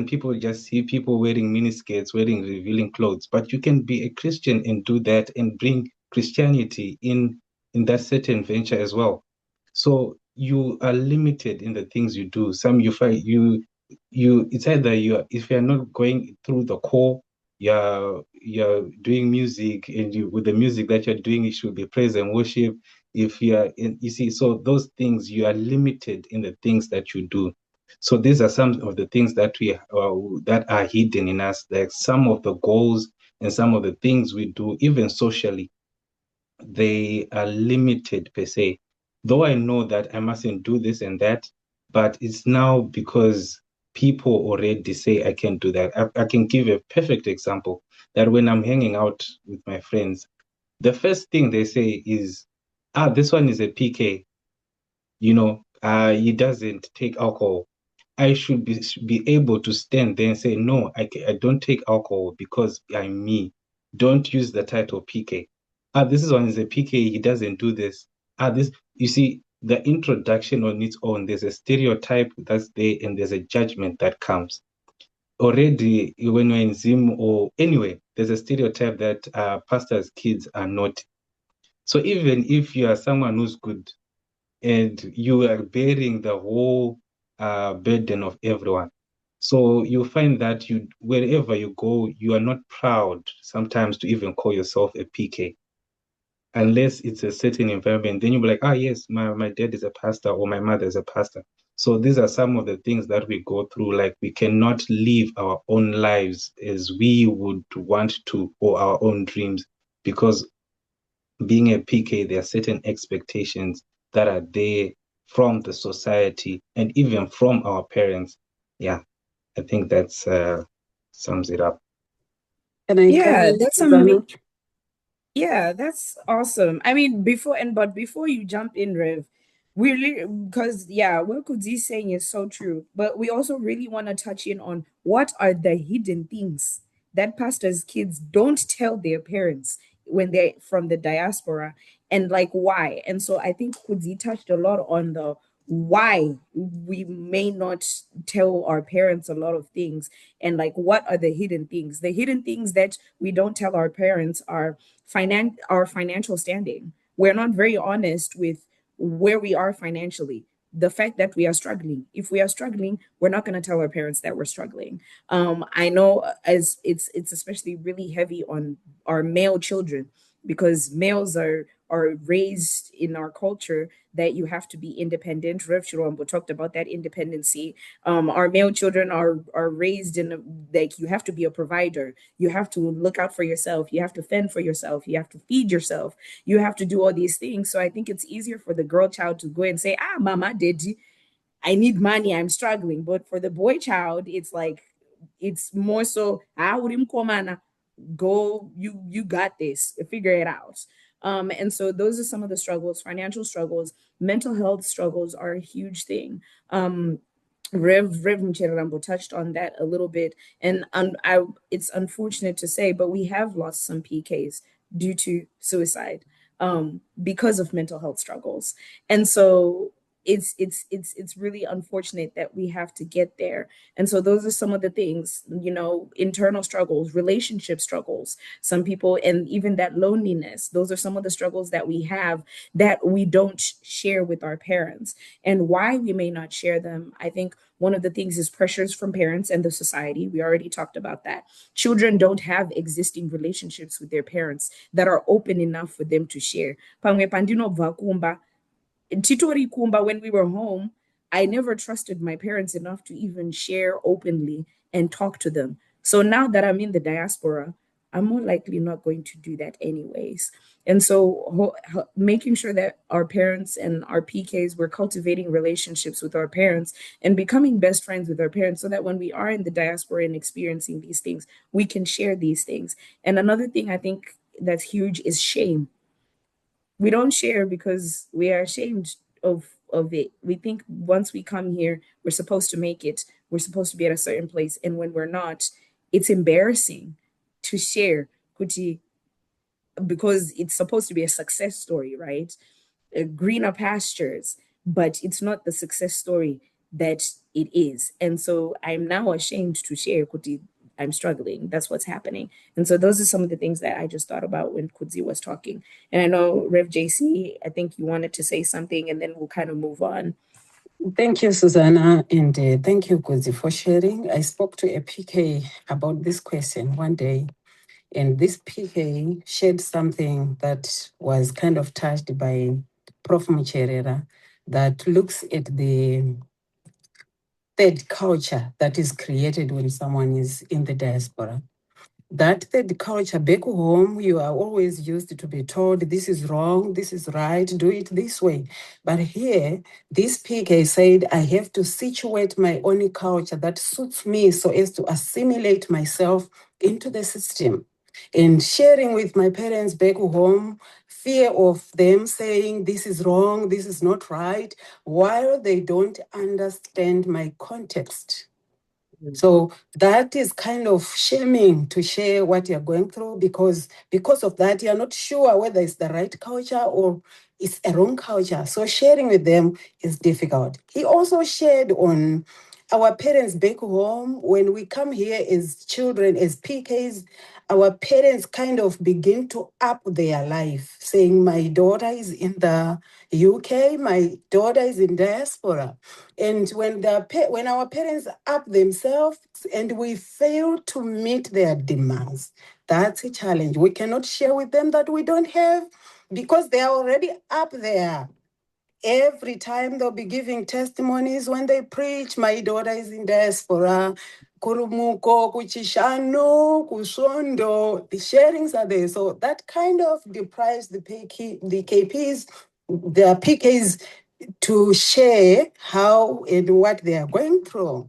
Speaker 6: people just see people wearing miniskirts, wearing revealing clothes, but you can be a Christian and do that and bring Christianity in that certain venture as well. So you are limited in the things you do. Some you find it's either if you're not going through the core, you're doing music and with the music that you're doing, it should be praise and worship. If you see, so those things, you are limited in the things that you do. So these are some of the things that that are hidden in us, like some of the goals and some of the things we do, even socially, they are limited per se. Though I know that I mustn't do this and that, but it's now because people already say I can do that. I can give a perfect example that when I'm hanging out with my friends, the first thing they say is, this one is a PK, he doesn't take alcohol. I should be able to stand there and say, no, I don't take alcohol because I'm me. Don't use the title PK. This is one is a PK, he doesn't do this. You see, the introduction on its own, there's a stereotype that's there and there's a judgment that comes. Already, when you're in Zim or anyway, there's a stereotype that pastors' kids are naughty. So even if you are someone who's good, and you are bearing the whole burden of everyone. So you find that wherever you go, you are not proud sometimes to even call yourself a PK, unless it's a certain environment. Then you'll be like, yes, my dad is a pastor or my mother is a pastor. So these are some of the things that we go through. Like we cannot live our own lives as we would want to, or our own dreams, because being a PK, there are certain expectations that are there from the society and even from our parents. Yeah, I think that's sums it up.
Speaker 5: Can I
Speaker 4: Yeah,
Speaker 5: come in,
Speaker 4: that's
Speaker 5: Sussana?
Speaker 4: Yeah, that's awesome. I mean, before you jump in, Rev, we really, because what Kudzi's saying is so true, but we also really want to touch in on what are the hidden things that pastors' kids don't tell their parents when they're from the diaspora, and like why. And so I think Kudzi touched a lot on the why we may not tell our parents a lot of things, and like what are the hidden things. The hidden things that we don't tell our parents are our financial standing. We're not very honest with where we are financially. The fact that we are struggling. If we are struggling, we're not going to tell our parents that we're struggling. I know as it's especially really heavy on our male children, because males are raised in our culture that you have to be independent. Rev Chirombo talked about that independency. Our male children are raised in like you have to be a provider. You have to look out for yourself. You have to fend for yourself. You have to feed yourself. You have to do all these things. So I think it's easier for the girl child to go and say, mama, daddy, I need money. I'm struggling. But for the boy child, it's like it's more so, go, you got this, figure it out. And so those are some of the struggles. Financial struggles, mental health struggles are a huge thing. Rev Mucherera touched on that a little bit, and it's unfortunate to say, but we have lost some PKs due to suicide because of mental health struggles. And so it's really unfortunate that we have to get there. And so those are some of the things, internal struggles, relationship struggles, some people, and even that loneliness. Those are some of the struggles that we have that we don't share with our parents. And why we may not share them, I think one of the things is pressures from parents and the society. We already talked about that. Children don't have existing relationships with their parents that are open enough for them to share. Pamwe pandinobva kumba, Titori Kumba, when we were home, I never trusted my parents enough to even share openly and talk to them. So now that I'm in the diaspora, I'm more likely not going to do that anyways. And so making sure that our parents and our PKs, we're cultivating relationships with our parents and becoming best friends with our parents so that when we are in the diaspora and experiencing these things, we can share these things. And another thing I think that's huge is shame. We don't share because we are ashamed of it. We think once we come here, we're supposed to make it. We're supposed to be at a certain place, and when we're not, it's embarrassing to share, Kuti, because it's supposed to be a success story, right? Greener pastures, but it's not the success story that it is. And so I'm now ashamed to share, Kuti, I'm struggling. That's what's happening. And so those are some of the things that I just thought about when Kudzi was talking. And I know Rev JC, I think you wanted to say something, and then we'll kind of move on.
Speaker 5: Thank you, Sussana, and thank you, Kudzi, for sharing. I spoke to a PK about this question one day, and this PK shared something that was kind of touched by Prof. Mucherera that looks at the third culture that is created when someone is in the diaspora. That third culture back home, you are always used to be told this is wrong, this is right, do it this way. But here, this PK said, I have to situate my own culture that suits me so as to assimilate myself into the system. And sharing with my parents back home, fear of them saying this is wrong, this is not right, while they don't understand my context. So that is kind of shaming to share what you're going through because of that, you're not sure whether it's the right culture or it's a wrong culture. So sharing with them is difficult. He also shared on our parents back home. When we come here as children, as PKs, our parents kind of begin to up their life, saying, my daughter is in the UK, my daughter is in diaspora. And when our parents up themselves and we fail to meet their demands, that's a challenge. We cannot share with them that we don't have because they are already up there. Every time they'll be giving testimonies when they preach, my daughter is in diaspora, Kurumuko, Kuchishano, Kusondo, the sharings are there. So that kind of deprives the KPs, the PKs to share how and what they are going through.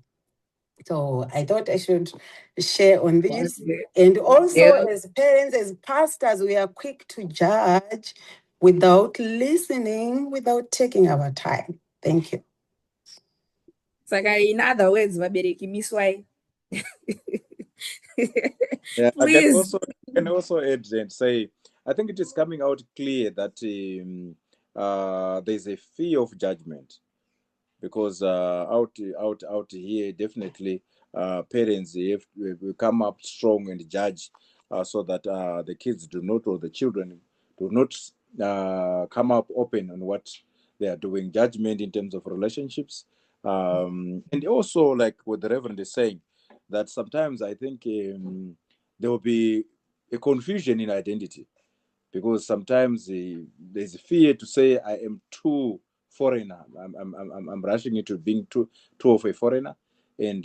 Speaker 5: So I thought I should share on this.
Speaker 4: Yeah.
Speaker 5: And also,
Speaker 4: Yeah.
Speaker 5: as parents, as pastors, we are quick to judge without listening, without taking our time. Thank you.
Speaker 4: It's like, in other words, vabereki miswai.
Speaker 7: Yeah,
Speaker 4: Please.
Speaker 7: I can also add and say, I think it is coming out clear that there's a fear of judgment, because out here, definitely parents have come up strong and judge, so that the kids do not, or the children do not come up open on what they are doing. Judgment in terms of relationships, and also like what the Reverend is saying, that sometimes I think there will be a confusion in identity, because sometimes there's fear to say I am too foreigner. I'm rushing into being too of a foreigner, and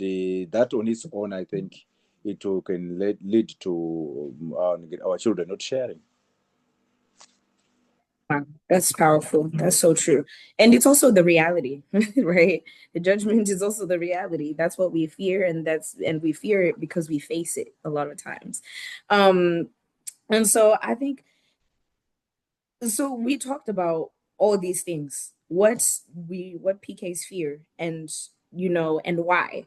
Speaker 7: that on its own, I think it can lead to our children not sharing.
Speaker 4: Wow, that's powerful. That's so true. And it's also the reality, right? The judgment is also the reality. That's what we fear, and we fear it because we face it a lot of times. And so I think, so we talked about all these things. What PK's fear, and and why.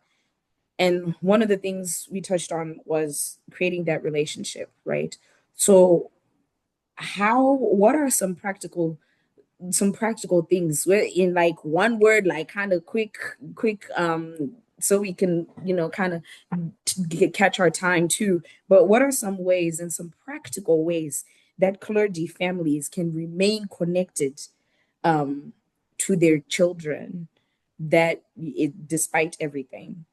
Speaker 4: And one of the things we touched on was creating that relationship, right? So what are some practical things in like one word, like kind of quick, so we can kind of catch our time too, but what are some ways and some practical ways that clergy families can remain connected to their children, despite everything,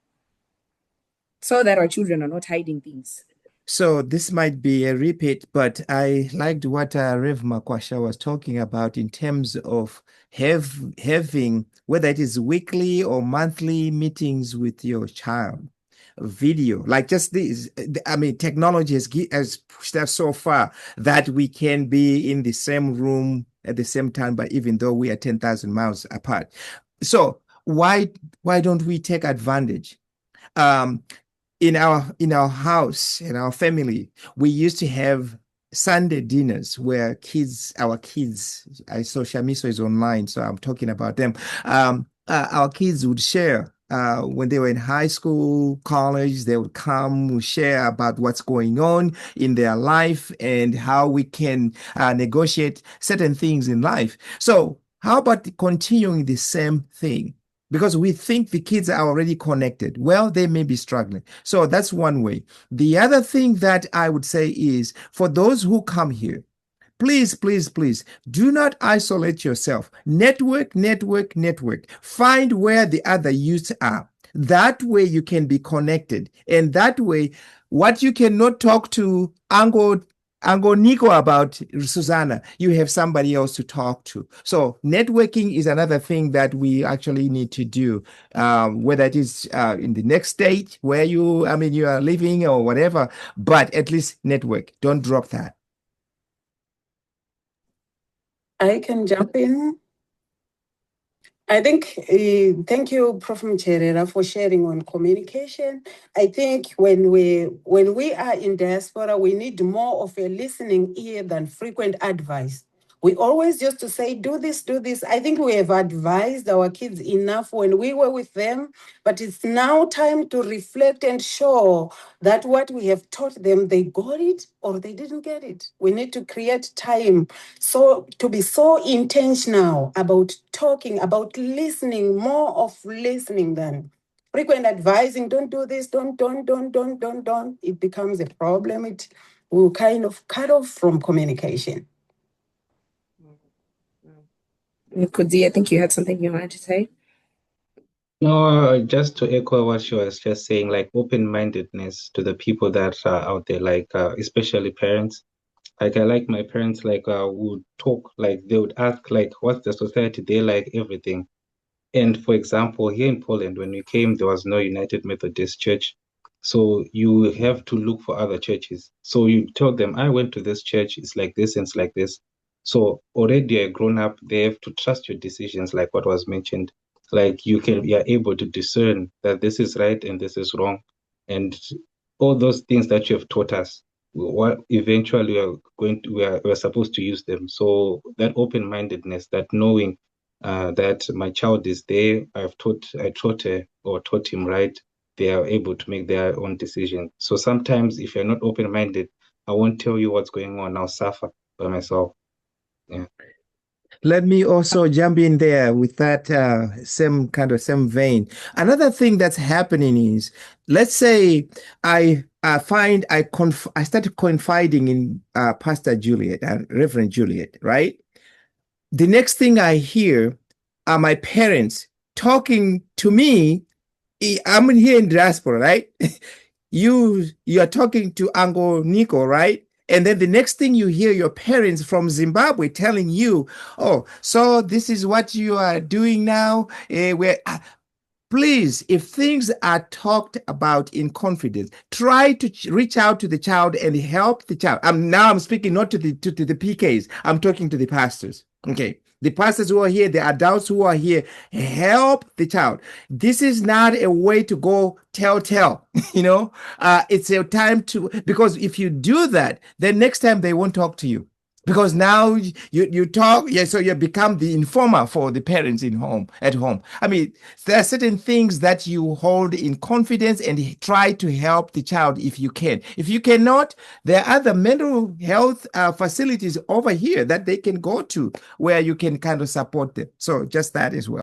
Speaker 4: so that our children are not hiding things?
Speaker 2: So this might be a repeat, but I liked what Rev Makwasha was talking about in terms of having, whether it is weekly or monthly meetings with your child. Video, like just this. I mean, technology has pushed us so far that we can be in the same room at the same time, but even though we are 10,000 miles apart. So why don't we take advantage? In our house, in our family, we used to have Sunday dinners where our kids, I saw Shamiso is online, so I'm talking about them. Our kids would share when they were in high school, college, they would come share about what's going on in their life and how we can negotiate certain things in life. So how about continuing the same thing? Because we think the kids are already connected. Well, they may be struggling. So that's one way. The other thing that I would say is for those who come here, please, please, please do not isolate yourself. Network, network, network. Find where the other youths are. That way you can be connected. And that way, what you cannot talk to Nico about, Sussana, you have somebody else to talk to. So networking is another thing that we actually need to do, whether it is in the next state where you are living or whatever, but at least network. Don't drop that.
Speaker 5: I can jump in. I think, thank you, Prof. Mucherera, for sharing on communication. I think when we are in diaspora, we need more of a listening ear than frequent advice. We always used to say, do this, do this. I think we have advised our kids enough when we were with them, but it's now time to reflect and show that what we have taught them, they got it or they didn't get it. We need to create time to be so intentional about talking, about listening, more of listening than frequent advising. Don't do this, don't. It becomes a problem. It will kind of cut off from communication.
Speaker 4: Kudzai, I think you had something you wanted to say.
Speaker 6: No, just to echo what she was just saying, like open-mindedness to the people that are out there, like especially parents. Like I like my parents, like would talk, like they would ask, like, what's the society? They like everything. And for example, here in Poland, when we came, there was no United Methodist Church. So you have to look for other churches. So you tell them, I went to this church, it's like this and it's like this. So already a grown up, they have to trust your decisions, like what was mentioned. like you are able to discern that this is right and this is wrong, and all those things that you have taught us, what eventually we're supposed to use them. So that open-mindedness, that knowing that my child is there, I taught her or taught him right, they are able to make their own decision. So sometimes if you're not open-minded, I won't tell you what's going on. I'll suffer by myself. Yeah.
Speaker 2: Let me also jump in there with that same vein. Another thing that's happening is, let's say I started confiding in Pastor Juliet and Reverend Juliet, right? The next thing I hear are my parents talking to me. I'm here in diaspora, right? You are talking to Uncle Nico, right? And then the next thing you hear your parents from Zimbabwe telling you, oh, so this is what you are doing now. Please, if things are talked about in confidence, try to reach out to the child and help the child. I'm speaking not to the PKs. I'm talking to the pastors. Okay. The pastors who are here, the adults who are here, help the child. This is not a way to go tell. It's a time to, because if you do that, then next time they won't talk to you. Because now you talk, so you become the informer for the parents at home. I mean, there are certain things that you hold in confidence and try to help the child if you can. If you cannot, there are other mental health facilities over here that they can go to where you can kind of support them. So just that as well.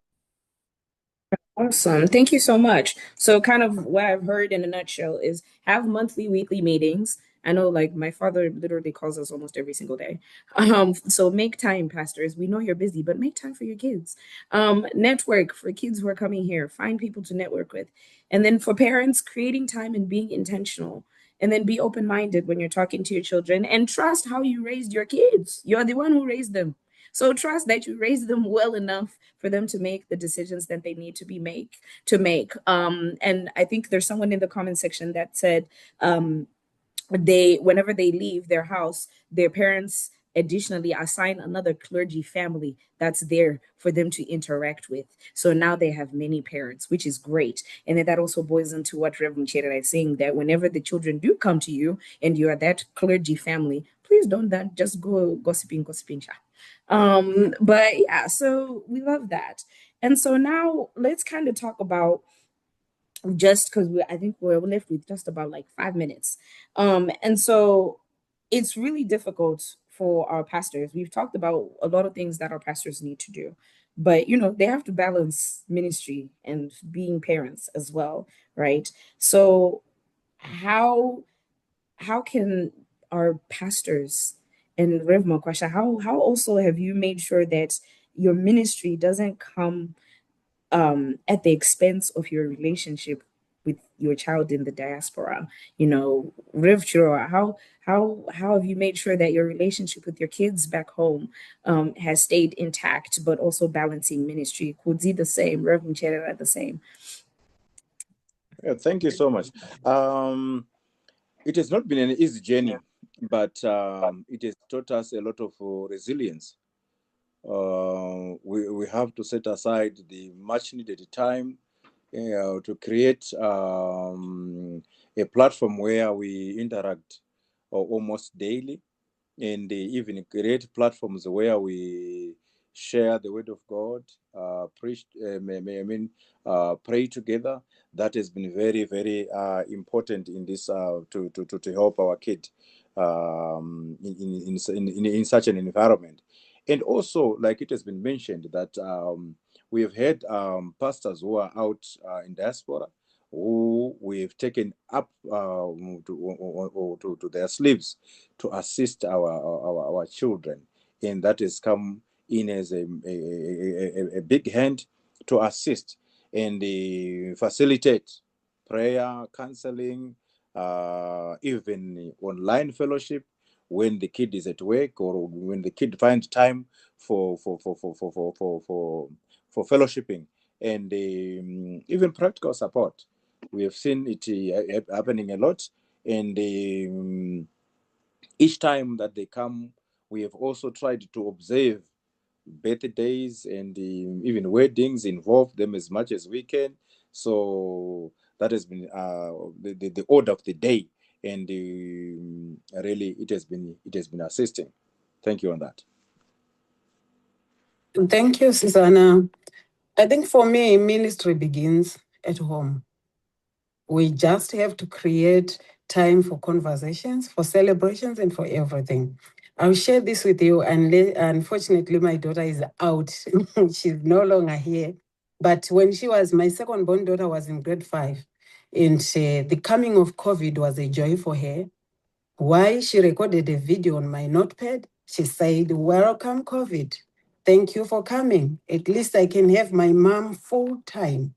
Speaker 4: Awesome. Thank you so much. So kind of what I've heard in a nutshell is have monthly, weekly meetings. I know like my father literally calls us almost every single day. So make time, pastors. We know you're busy, but make time for your kids. Network for kids who are coming here. Find people to network with. And then for parents, creating time and being intentional. And then be open-minded when you're talking to your children and trust how you raised your kids. You're the one who raised them. So trust that you raised them well enough for them to make the decisions that they need to make. And I think there's someone in the comment section that said whenever they leave their house, their parents additionally assign another clergy family that's there for them to interact with. So now they have many parents, which is great. And then that also boils into what Reverend Mucherera is saying, that whenever the children do come to you and you are that clergy family, please don't just go gossiping. But yeah, so we love that. And so now let's kind of talk about, just because I think we're left with just about like 5 minutes. And so it's really difficult for our pastors. We've talked about a lot of things that our pastors need to do, but they have to balance ministry and being parents as well, right? So how can our pastors, and Rev Makwasha, how also have you made sure that your ministry doesn't come at the expense of your relationship with your child in the diaspora? Rev Chirowa, how have you made sure that your relationship with your kids back home has stayed intact, but also balancing ministry? Kudzai the same, Rev Mucherera the same.
Speaker 7: Yeah, thank you so much. It has not been an easy journey, but it has taught us a lot of resilience. We have to set aside the much needed time to create a platform where we interact almost daily, and even create platforms where we share the word of God, pray together. That has been very, very important in this to help our kid in such an environment. And also, like it has been mentioned, that we have had pastors who are out in diaspora, who we've taken up to their sleeves to assist our children, and that has come in as a big hand to assist and facilitate prayer, counseling, even online fellowship when the kid is at work, or when the kid finds time for fellowshipping, and even practical support. We have seen it happening a lot, and each time that they come, we have also tried to observe birthdays and even weddings, involve them as much as we can. So that has been the order of the day, and really it has been assisting. Thank you on that.
Speaker 5: Thank you, Sussana. I think for me, ministry begins at home. We just have to create time for conversations, for celebrations, and for everything. I'll share this with you. And unfortunately, my daughter is out. She's no longer here. But when my second born daughter was in grade 5, and the coming of COVID was a joy for her. Why? She recorded a video on my notepad. She said, "Welcome, COVID. Thank you for coming. At least I can have my mom full time."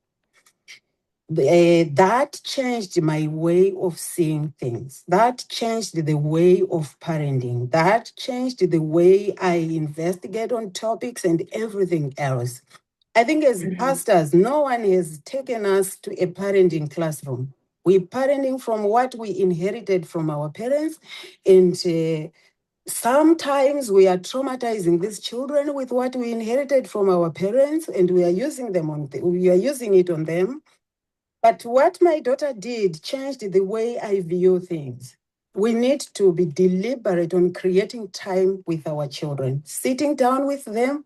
Speaker 5: That changed my way of seeing things. That changed the way of parenting. That changed the way I investigate on topics and everything else. I think as pastors, no one has taken us to a parenting classroom. We're parenting from what we inherited from our parents, and sometimes we are traumatizing these children with what we inherited from our parents, and we are using it on them. But what my daughter did changed the way I view things. We need to be deliberate on creating time with our children, sitting down with them.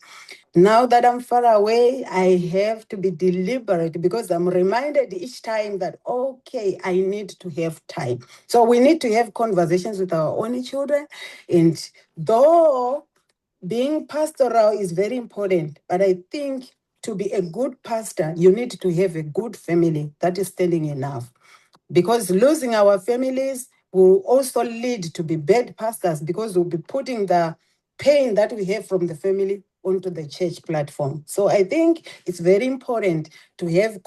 Speaker 5: Now that I'm far away, I have to be deliberate because I'm reminded each time that, okay, I need to have time. So we need to have conversations with our own children. And though being pastoral is very important, but I think to be a good pastor, you need to have a good family that is telling enough. Because losing our families will also lead to be bad pastors because we'll be putting the pain that we have from the family onto the church platform. So I think it's very important to have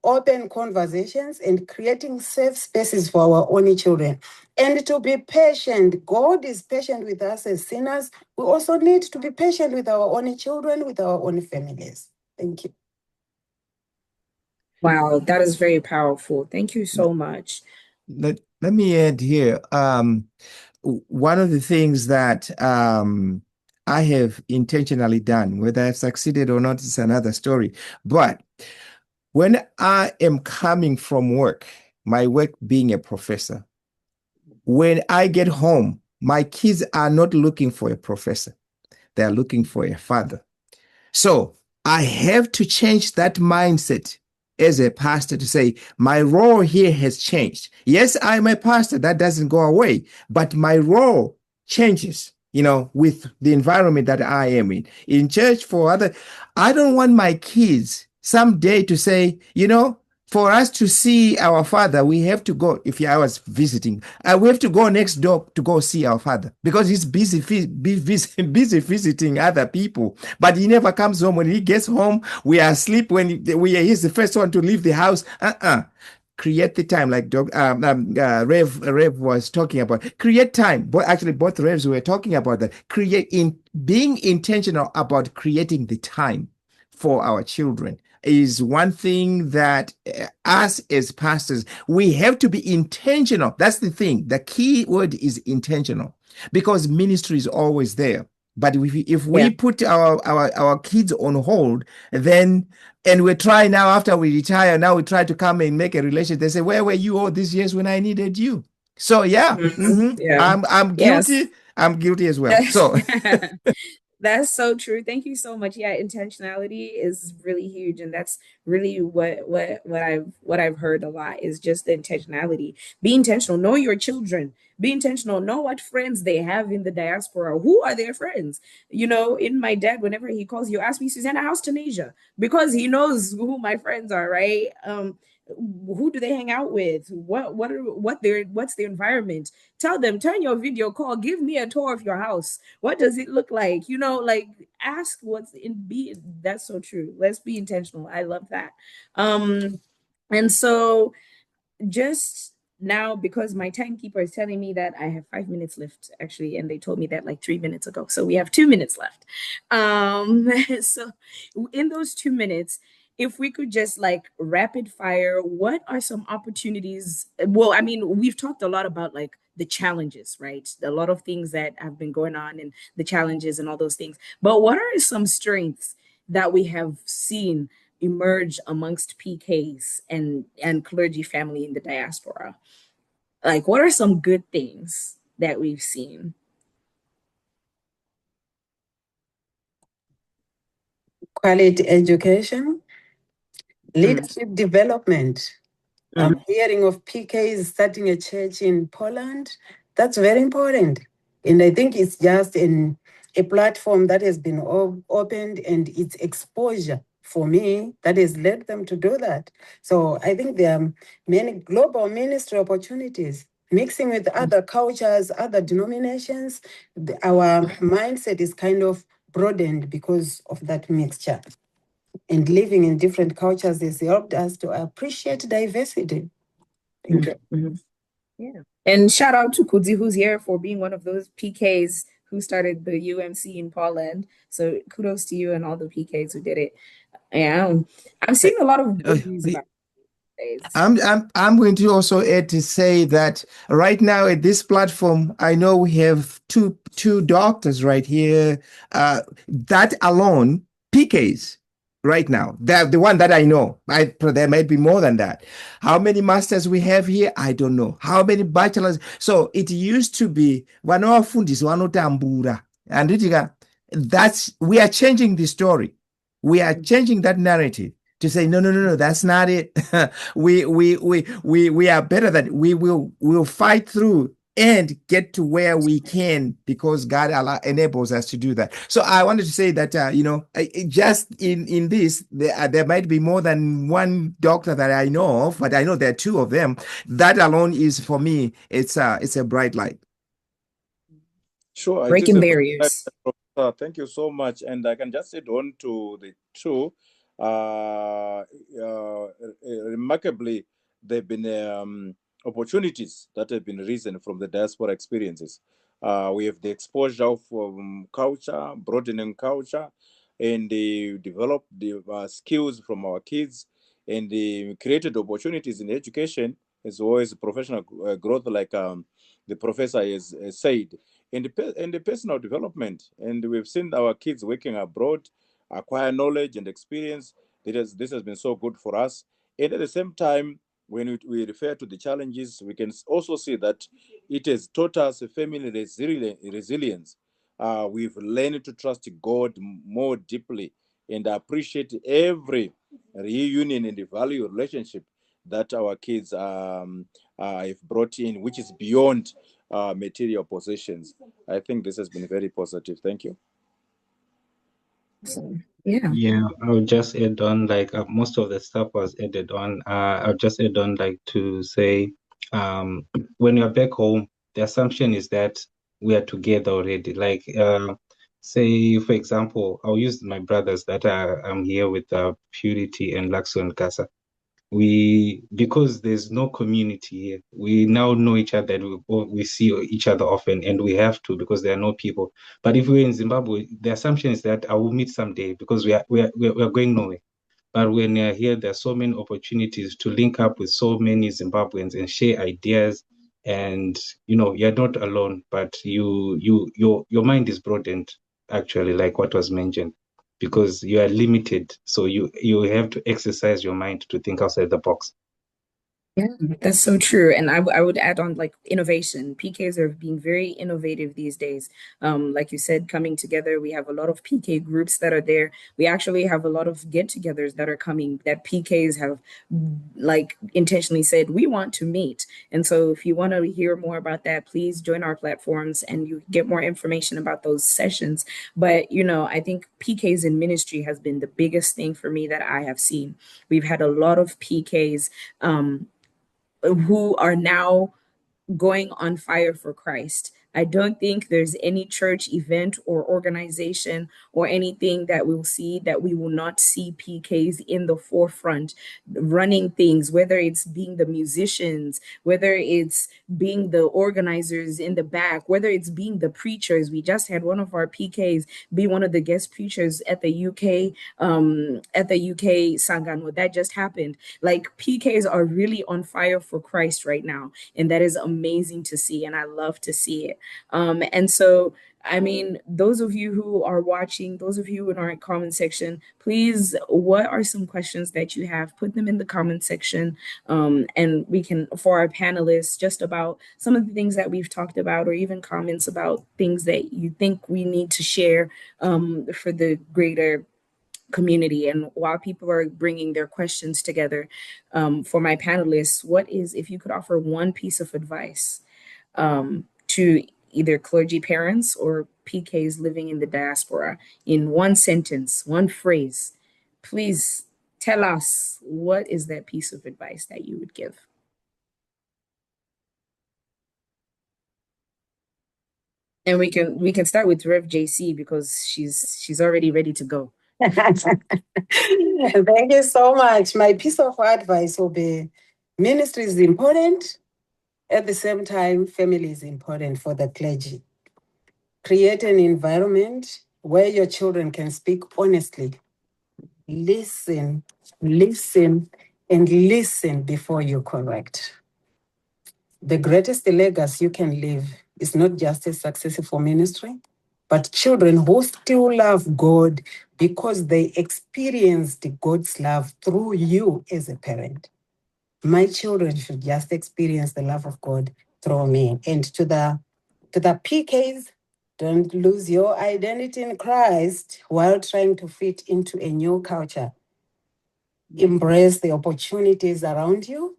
Speaker 5: open conversations, and creating safe spaces for our own children. And to be patient. God is patient with us as sinners. We also need to be patient with our own children, with our own families. Thank you.
Speaker 4: Wow, that is very powerful. Thank you so much.
Speaker 2: Let me add here. One of the things that I have intentionally done, whether I've succeeded or not, is another story. But when I am coming from work, my work being a professor, when I get home, my kids are not looking for a professor. They're looking for a father. So I have to change that mindset as a pastor to say, my role here has changed. Yes, I'm a pastor. That doesn't go away. But my role changes, with the environment that I am in church I don't want my kids someday to say, for us to see our father, we have to go. If I was visiting, we have to go next door to go see our father because he's busy visiting other people. But he never comes home. When he gets home, we are asleep. When he's the first one to leave the house. Create the time, like Rev was talking about. Create time. But actually, both Revs were talking about that. Being intentional about creating the time for our children is one thing that us as pastors, we have to be intentional. That's the thing. The key word is intentional, because ministry is always there. But if we put our kids on hold, then, and we try now after we retire, now we try to come and make a relationship. They say, where were you all these years when I needed you? So yeah. I'm guilty.
Speaker 4: Yes.
Speaker 2: I'm guilty as well. So
Speaker 4: that's so true. Thank you so much. Yeah, intentionality is really huge, and that's really what I've heard a lot is just the intentionality. Be intentional. Know your children. Be intentional. Know what friends they have in the diaspora. Who are their friends? In my dad, whenever he calls, you ask me, Sussana, how's Tunisia? Because he knows who my friends are, right? Who do they hang out with? What's their environment? Tell them, turn your video call, give me a tour of your house. What does it look like? Ask what's in be. That's so true. Let's be intentional. I love that. And so just now, because my timekeeper is telling me that I have 5 minutes left, actually, and they told me that like 3 minutes ago. So we have 2 minutes left. So in those 2 minutes, if we could just like rapid fire, what are some opportunities? Well, I mean, we've talked a lot about like the challenges, right? A lot of things that have been going on and the challenges and all those things. But what are some strengths that we have seen emerge amongst PKs and clergy family in the diaspora? Like, what are some good things that we've seen?
Speaker 5: Quality education, leadership development. I'm hearing of PKs starting a church in Poland. That's very important. And I think it's just a platform that has been opened, and it's exposure for me that has led them to do that. So I think there are many global ministry opportunities. Mixing with other cultures, other denominations, our mindset is kind of broadened because of that mixture. And living in different cultures has helped us to appreciate diversity. Thank you.
Speaker 4: Yeah. And shout out to Kudzi, who's here, for being one of those PKs who started the UMC in Poland. So kudos to you and all the PKs who did it. Yeah. I'm seeing a lot of good news about these days.
Speaker 2: I'm going to also add to say that right now at this platform, I know we have two doctors right here. That alone, PKs right now. The one that I know. There might be more than that. How many masters we have here? I don't know. How many bachelors? So it used to be vanowafundisi vanotambura. And we are changing the story. We are changing that narrative to say no, that's not it. we are better than we'll fight through and get to where we can, because God enables us to do that. So I wanted to say that just in this, there might be more than one doctor that I know of, but I know there are two of them. That alone is, for me, it's a bright light.
Speaker 7: Sure,
Speaker 4: Breaking barriers.
Speaker 7: Thank you so much. And I can just add on to the two. Remarkably, there have been opportunities that have been risen from the diaspora experiences. We have the exposure of culture, broadening culture, and they develop the skills from our kids, and they created opportunities in education as well as professional growth, like the professor has said, and the personal development. And we've seen our kids working abroad, acquire knowledge and experience. This has been so good for us. And at the same time, when we refer to the challenges, we can also see that it has taught us a family resilience. We've learned to trust God more deeply and appreciate every reunion and the value relationship that our kids have brought in, which is beyond material possessions. I think this has been very positive. Thank you.
Speaker 6: Yeah, I'll just add on, like most of the stuff was added on. I'll just add on, like, to say, when you're back home, the assumption is that we are together already. Like, say, for example, I'll use my brothers that I'm here with Purity and Laxo and Kasa. Because there's no community here, we now know each other, and we see each other often, and we have to, because there are no people. But if we're in Zimbabwe, the assumption is that I will meet someday, because we are going nowhere. But when you're here, there are so many opportunities to link up with so many Zimbabweans and share ideas. And you're not alone, but your mind is broadened, actually, like what was mentioned, because you are limited. So you have to exercise your mind to think outside the box.
Speaker 4: Yeah, that's so true. And I would add on, like, innovation. PKs are being very innovative these days. Like you said, coming together, we have a lot of PK groups that are there. We actually have a lot of get-togethers that are coming, that PKs have like intentionally said, we want to meet. And so if you want to hear more about that, please join our platforms and you get more information about those sessions. But, I think PKs in ministry has been the biggest thing for me that I have seen. We've had a lot of PKs who are now going on fire for Christ. I don't think there's any church event or organization or anything that we'll see that we will not see PKs in the forefront running things, whether it's being the musicians, whether it's being the organizers in the back, whether it's being the preachers. We just had one of our PKs be one of the guest preachers at the UK Sangano. That just happened. Like, PKs are really on fire for Christ right now, and that is amazing to see, and I love to see it. And so, I mean, those of you who are watching, those of you in our comment section, please, what are some questions that you have? Put them in the comment section, and we can, for our panelists, just about some of the things that we've talked about, or even comments about things that you think we need to share for the greater community. And while people are bringing their questions together, for my panelists, what is, if you could offer one piece of advice to either clergy parents or PKs living in the diaspora, in one sentence, one phrase, please tell us, what is that piece of advice that you would give? And we can start with Rev JC, because she's already ready to go.
Speaker 5: Thank you so much. My piece of advice will be, ministry is important. At the same time, family is important for the clergy. Create an environment where your children can speak honestly. Listen, and listen before you correct. The greatest legacy you can leave is not just a successful ministry, but children who still love God because they experienced God's love through you as a parent. My children should just experience the love of God through me. And to the PKs, don't lose your identity in Christ while trying to fit into a new culture. Embrace the opportunities around you.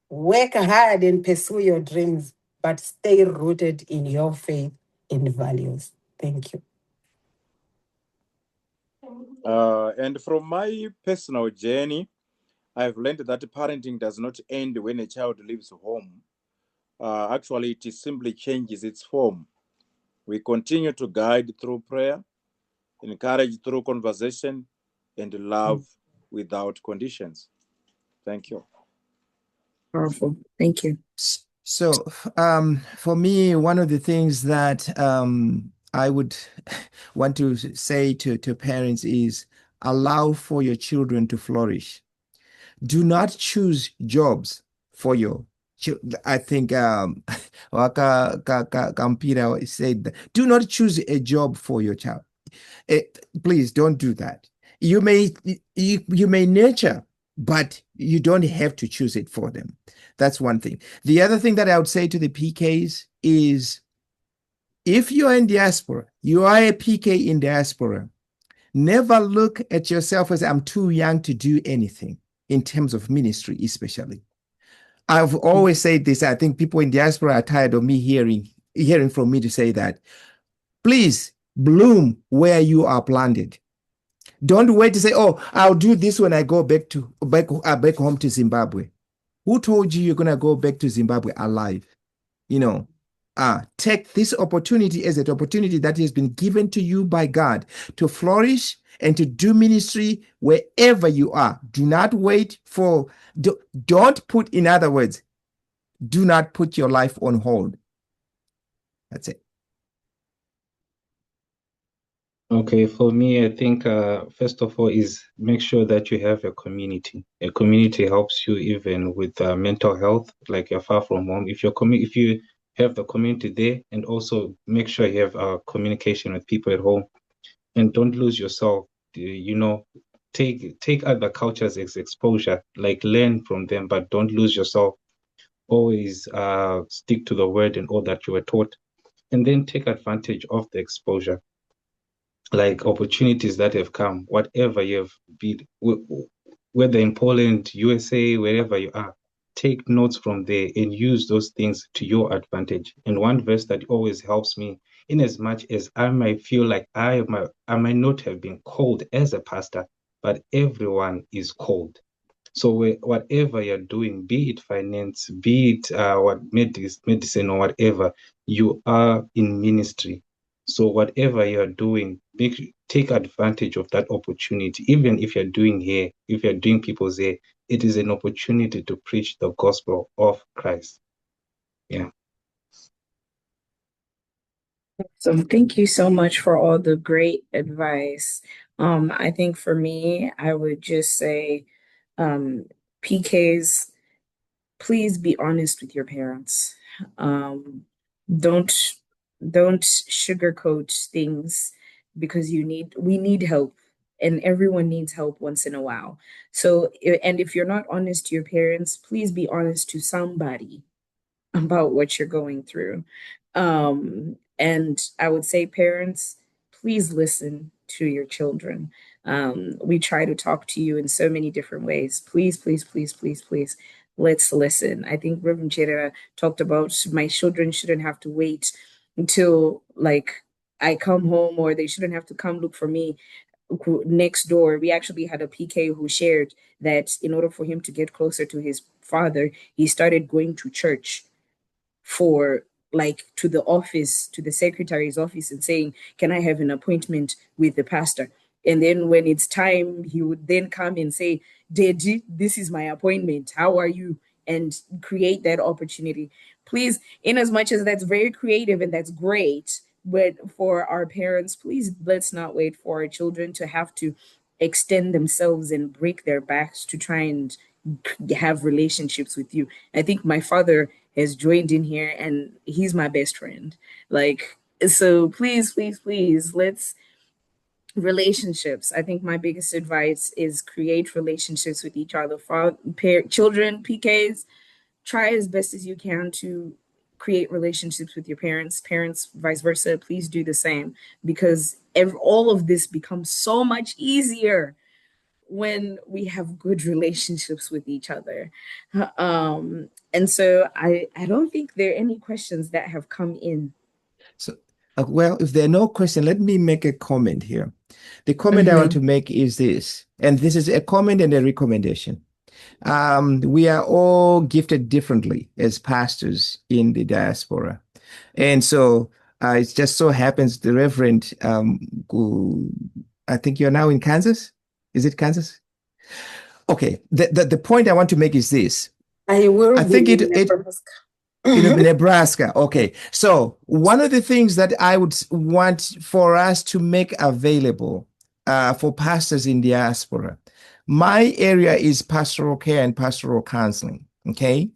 Speaker 5: Work hard and pursue your dreams, but stay rooted in your faith and values. Thank you.
Speaker 7: And from my personal journey, I've learned that parenting does not end when a child leaves home. Actually, it simply changes its form. We continue to guide through prayer, encourage through conversation, and love without conditions. Thank you.
Speaker 4: Powerful. Thank you.
Speaker 2: So, for me, one of the things that I would want to say to parents is, allow for your children to flourish. Do not choose jobs for your children. I think Kamupira said, do not choose a job for your child. Please don't do that. You may nurture, but you don't have to choose it for them. That's one thing. The other thing that I would say to the PKs is, if you are in diaspora, you are a PK in diaspora, never look at yourself as, I'm too young to do anything in terms of ministry, especially. I've always said this. I think people in diaspora are tired of me hearing from me to say that. Please bloom where you are planted. Don't wait to say, oh, I'll do this when I go back home to Zimbabwe. Who told you you're going to go back to Zimbabwe alive? Take this opportunity as an opportunity that has been given to you by God to flourish and to do ministry wherever you are. Do not wait for, don't put, in other words, do not put your life on hold. That's it.
Speaker 6: Okay, for me, I think first of all is make sure that you have a community. A community helps you even with mental health, like you're far from home. If you have the community there, and also make sure you have communication with people at home, and don't lose yourself. Take other cultures as exposure, like learn from them, but don't lose yourself. Always stick to the word and all that you were taught, and then take advantage of the exposure. Like opportunities that have come, whatever you have been, whether in Poland, USA, wherever you are, take notes from there and use those things to your advantage. And one verse that always helps me, in as much as I might feel like I might not have been called as a pastor, but everyone is called. So whatever you're doing, be it finance, be it what medicine or whatever, you are in ministry. So whatever you're doing, take advantage of that opportunity. Even if you're doing hair, if you're doing people's hair, it is an opportunity to preach the gospel of Christ. Yeah.
Speaker 4: So thank you so much for all the great advice. I think for me, I would just say, PKs, please be honest with your parents. Um, don't don't sugarcoat things because we need help, and everyone needs help once in a while. So, and if you're not honest to your parents, please be honest to somebody about what you're going through. And I would say, parents, please listen to your children. We try to talk to you in so many different ways. Please, please, please, please, please, let's listen. I think Reverend Mucherera talked about my children shouldn't have to wait until like I come home, or they shouldn't have to come look for me next door. We actually had a PK who shared that in order for him to get closer to his father, he started going to church for like to the office, to the secretary's office, and saying, "Can I have an appointment with the pastor?" And then when it's time, he would then come and say, "Deji, this is my appointment. How are you?" And create that opportunity. Please, in as much as that's very creative and that's great, but for our parents, please let's not wait for our children to have to extend themselves and break their backs to try and have relationships with you. I think my father has joined in here and he's my best friend. Like, so please, please, please, let's relationships. I think my biggest advice is create relationships with each other. Children, PKs, try as best as you can to create relationships with your parents. Parents, vice versa, please do the same, because all of this becomes so much easier when we have good relationships with each other. And so I don't think there are any questions that have come in.
Speaker 2: So, well, if there are no questions, let me make a comment here. The comment I want to make is this, and this is a comment and a recommendation. We are all gifted differently as pastors in the diaspora. And so it just so happens the Reverend, who, I think you're now in Kansas. Is it Kansas? Okay. The point I want to make is this.
Speaker 5: I will
Speaker 2: I think
Speaker 5: be in Nebraska.
Speaker 2: In Nebraska. Okay. So one of the things that I would want for us to make available for pastors in diaspora, my area is pastoral care and pastoral counseling. Okay.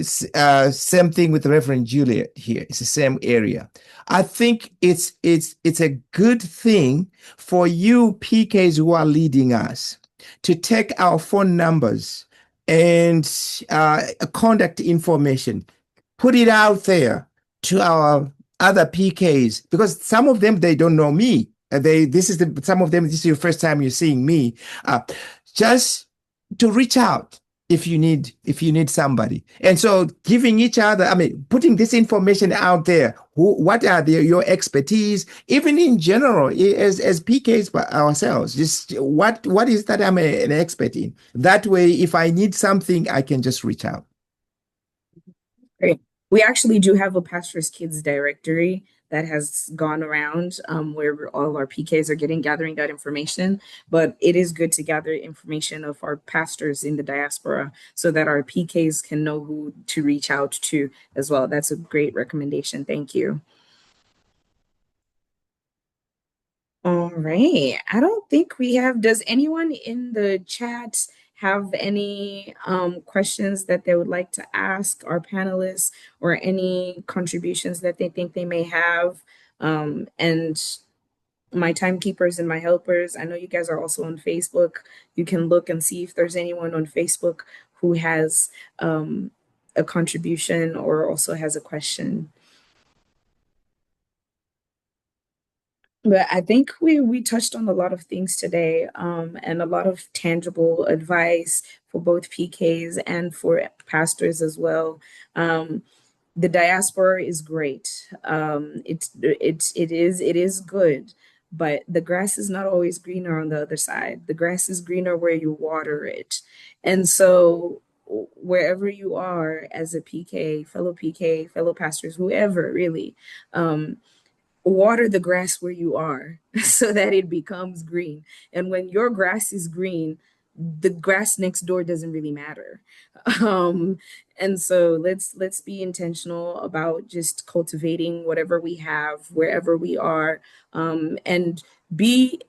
Speaker 2: Same thing with Reverend Juliet here. It's the same area. I think it's a good thing for you PKs who are leading us to take our phone numbers and contact information, put it out there to our other PKs, because some of them, they don't know me. Some of them, this is your first time you're seeing me. Just to reach out if you need somebody. And so giving each other, putting this information out there, what are your expertise, even in general, as PKs by ourselves, just what is that I'm an expert in. That way, if I need something, I can just reach out.
Speaker 4: Great. We actually do have a pastor's kids directory that has gone around, where all our PKs are gathering that information. But it is good to gather information of our pastors in the diaspora so that our PKs can know who to reach out to as well. That's a great recommendation. Thank you. All right. I don't think we have. Does anyone in the chat have any questions that they would like to ask our panelists, or any contributions that they think they may have? And my timekeepers and my helpers, I know you guys are also on Facebook. You can look and see if there's anyone on Facebook who has a contribution or also has a question. But I think we touched on a lot of things today, and a lot of tangible advice for both PKs and for pastors as well. The diaspora is great. It is good, but the grass is not always greener on the other side. The grass is greener where you water it. And so wherever you are as a PK, fellow pastors, whoever really, water the grass where you are so that it becomes green. And when your grass is green, the grass next door doesn't really matter. And so let's be intentional about just cultivating whatever we have wherever we are, and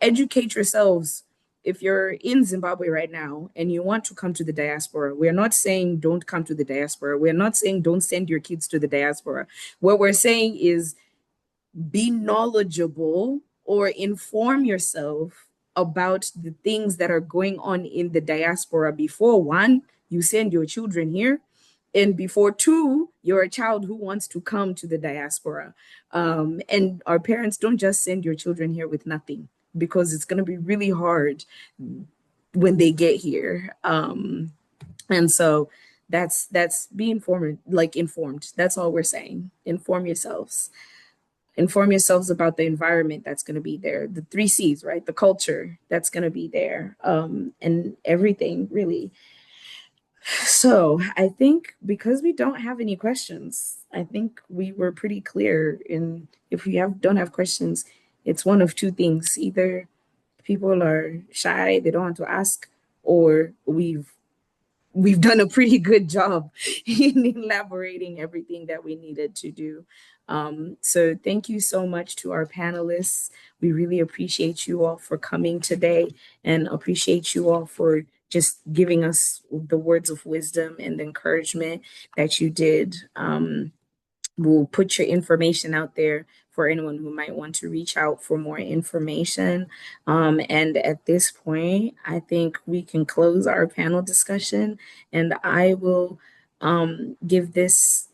Speaker 4: educate yourselves. If you're in Zimbabwe right now and you want to come to the diaspora, we're not saying don't come to the diaspora. We're not saying don't send your kids to the diaspora. What we're saying is be knowledgeable or inform yourself about the things that are going on in the diaspora before, one, you send your children here, and before, two, you're a child who wants to come to the diaspora. And our parents, don't just send your children here with nothing, because it's going to be really hard when they get here. And so that's be informed. That's all we're saying. Inform yourselves. Inform yourselves about the environment that's going to be there, the 3 C's, right? The culture that's going to be there, and everything really. So I think because we don't have any questions, I think we were pretty clear in, if we don't have questions, it's one of two things. Either people are shy, they don't want to ask, or we've done a pretty good job in elaborating everything that we needed to do. So thank you so much to our panelists. We really appreciate you all for coming today, and appreciate you all for just giving us the words of wisdom and the encouragement that you did. We'll put your information out there for anyone who might want to reach out for more information. And at this point, I think we can close our panel discussion, and I will give this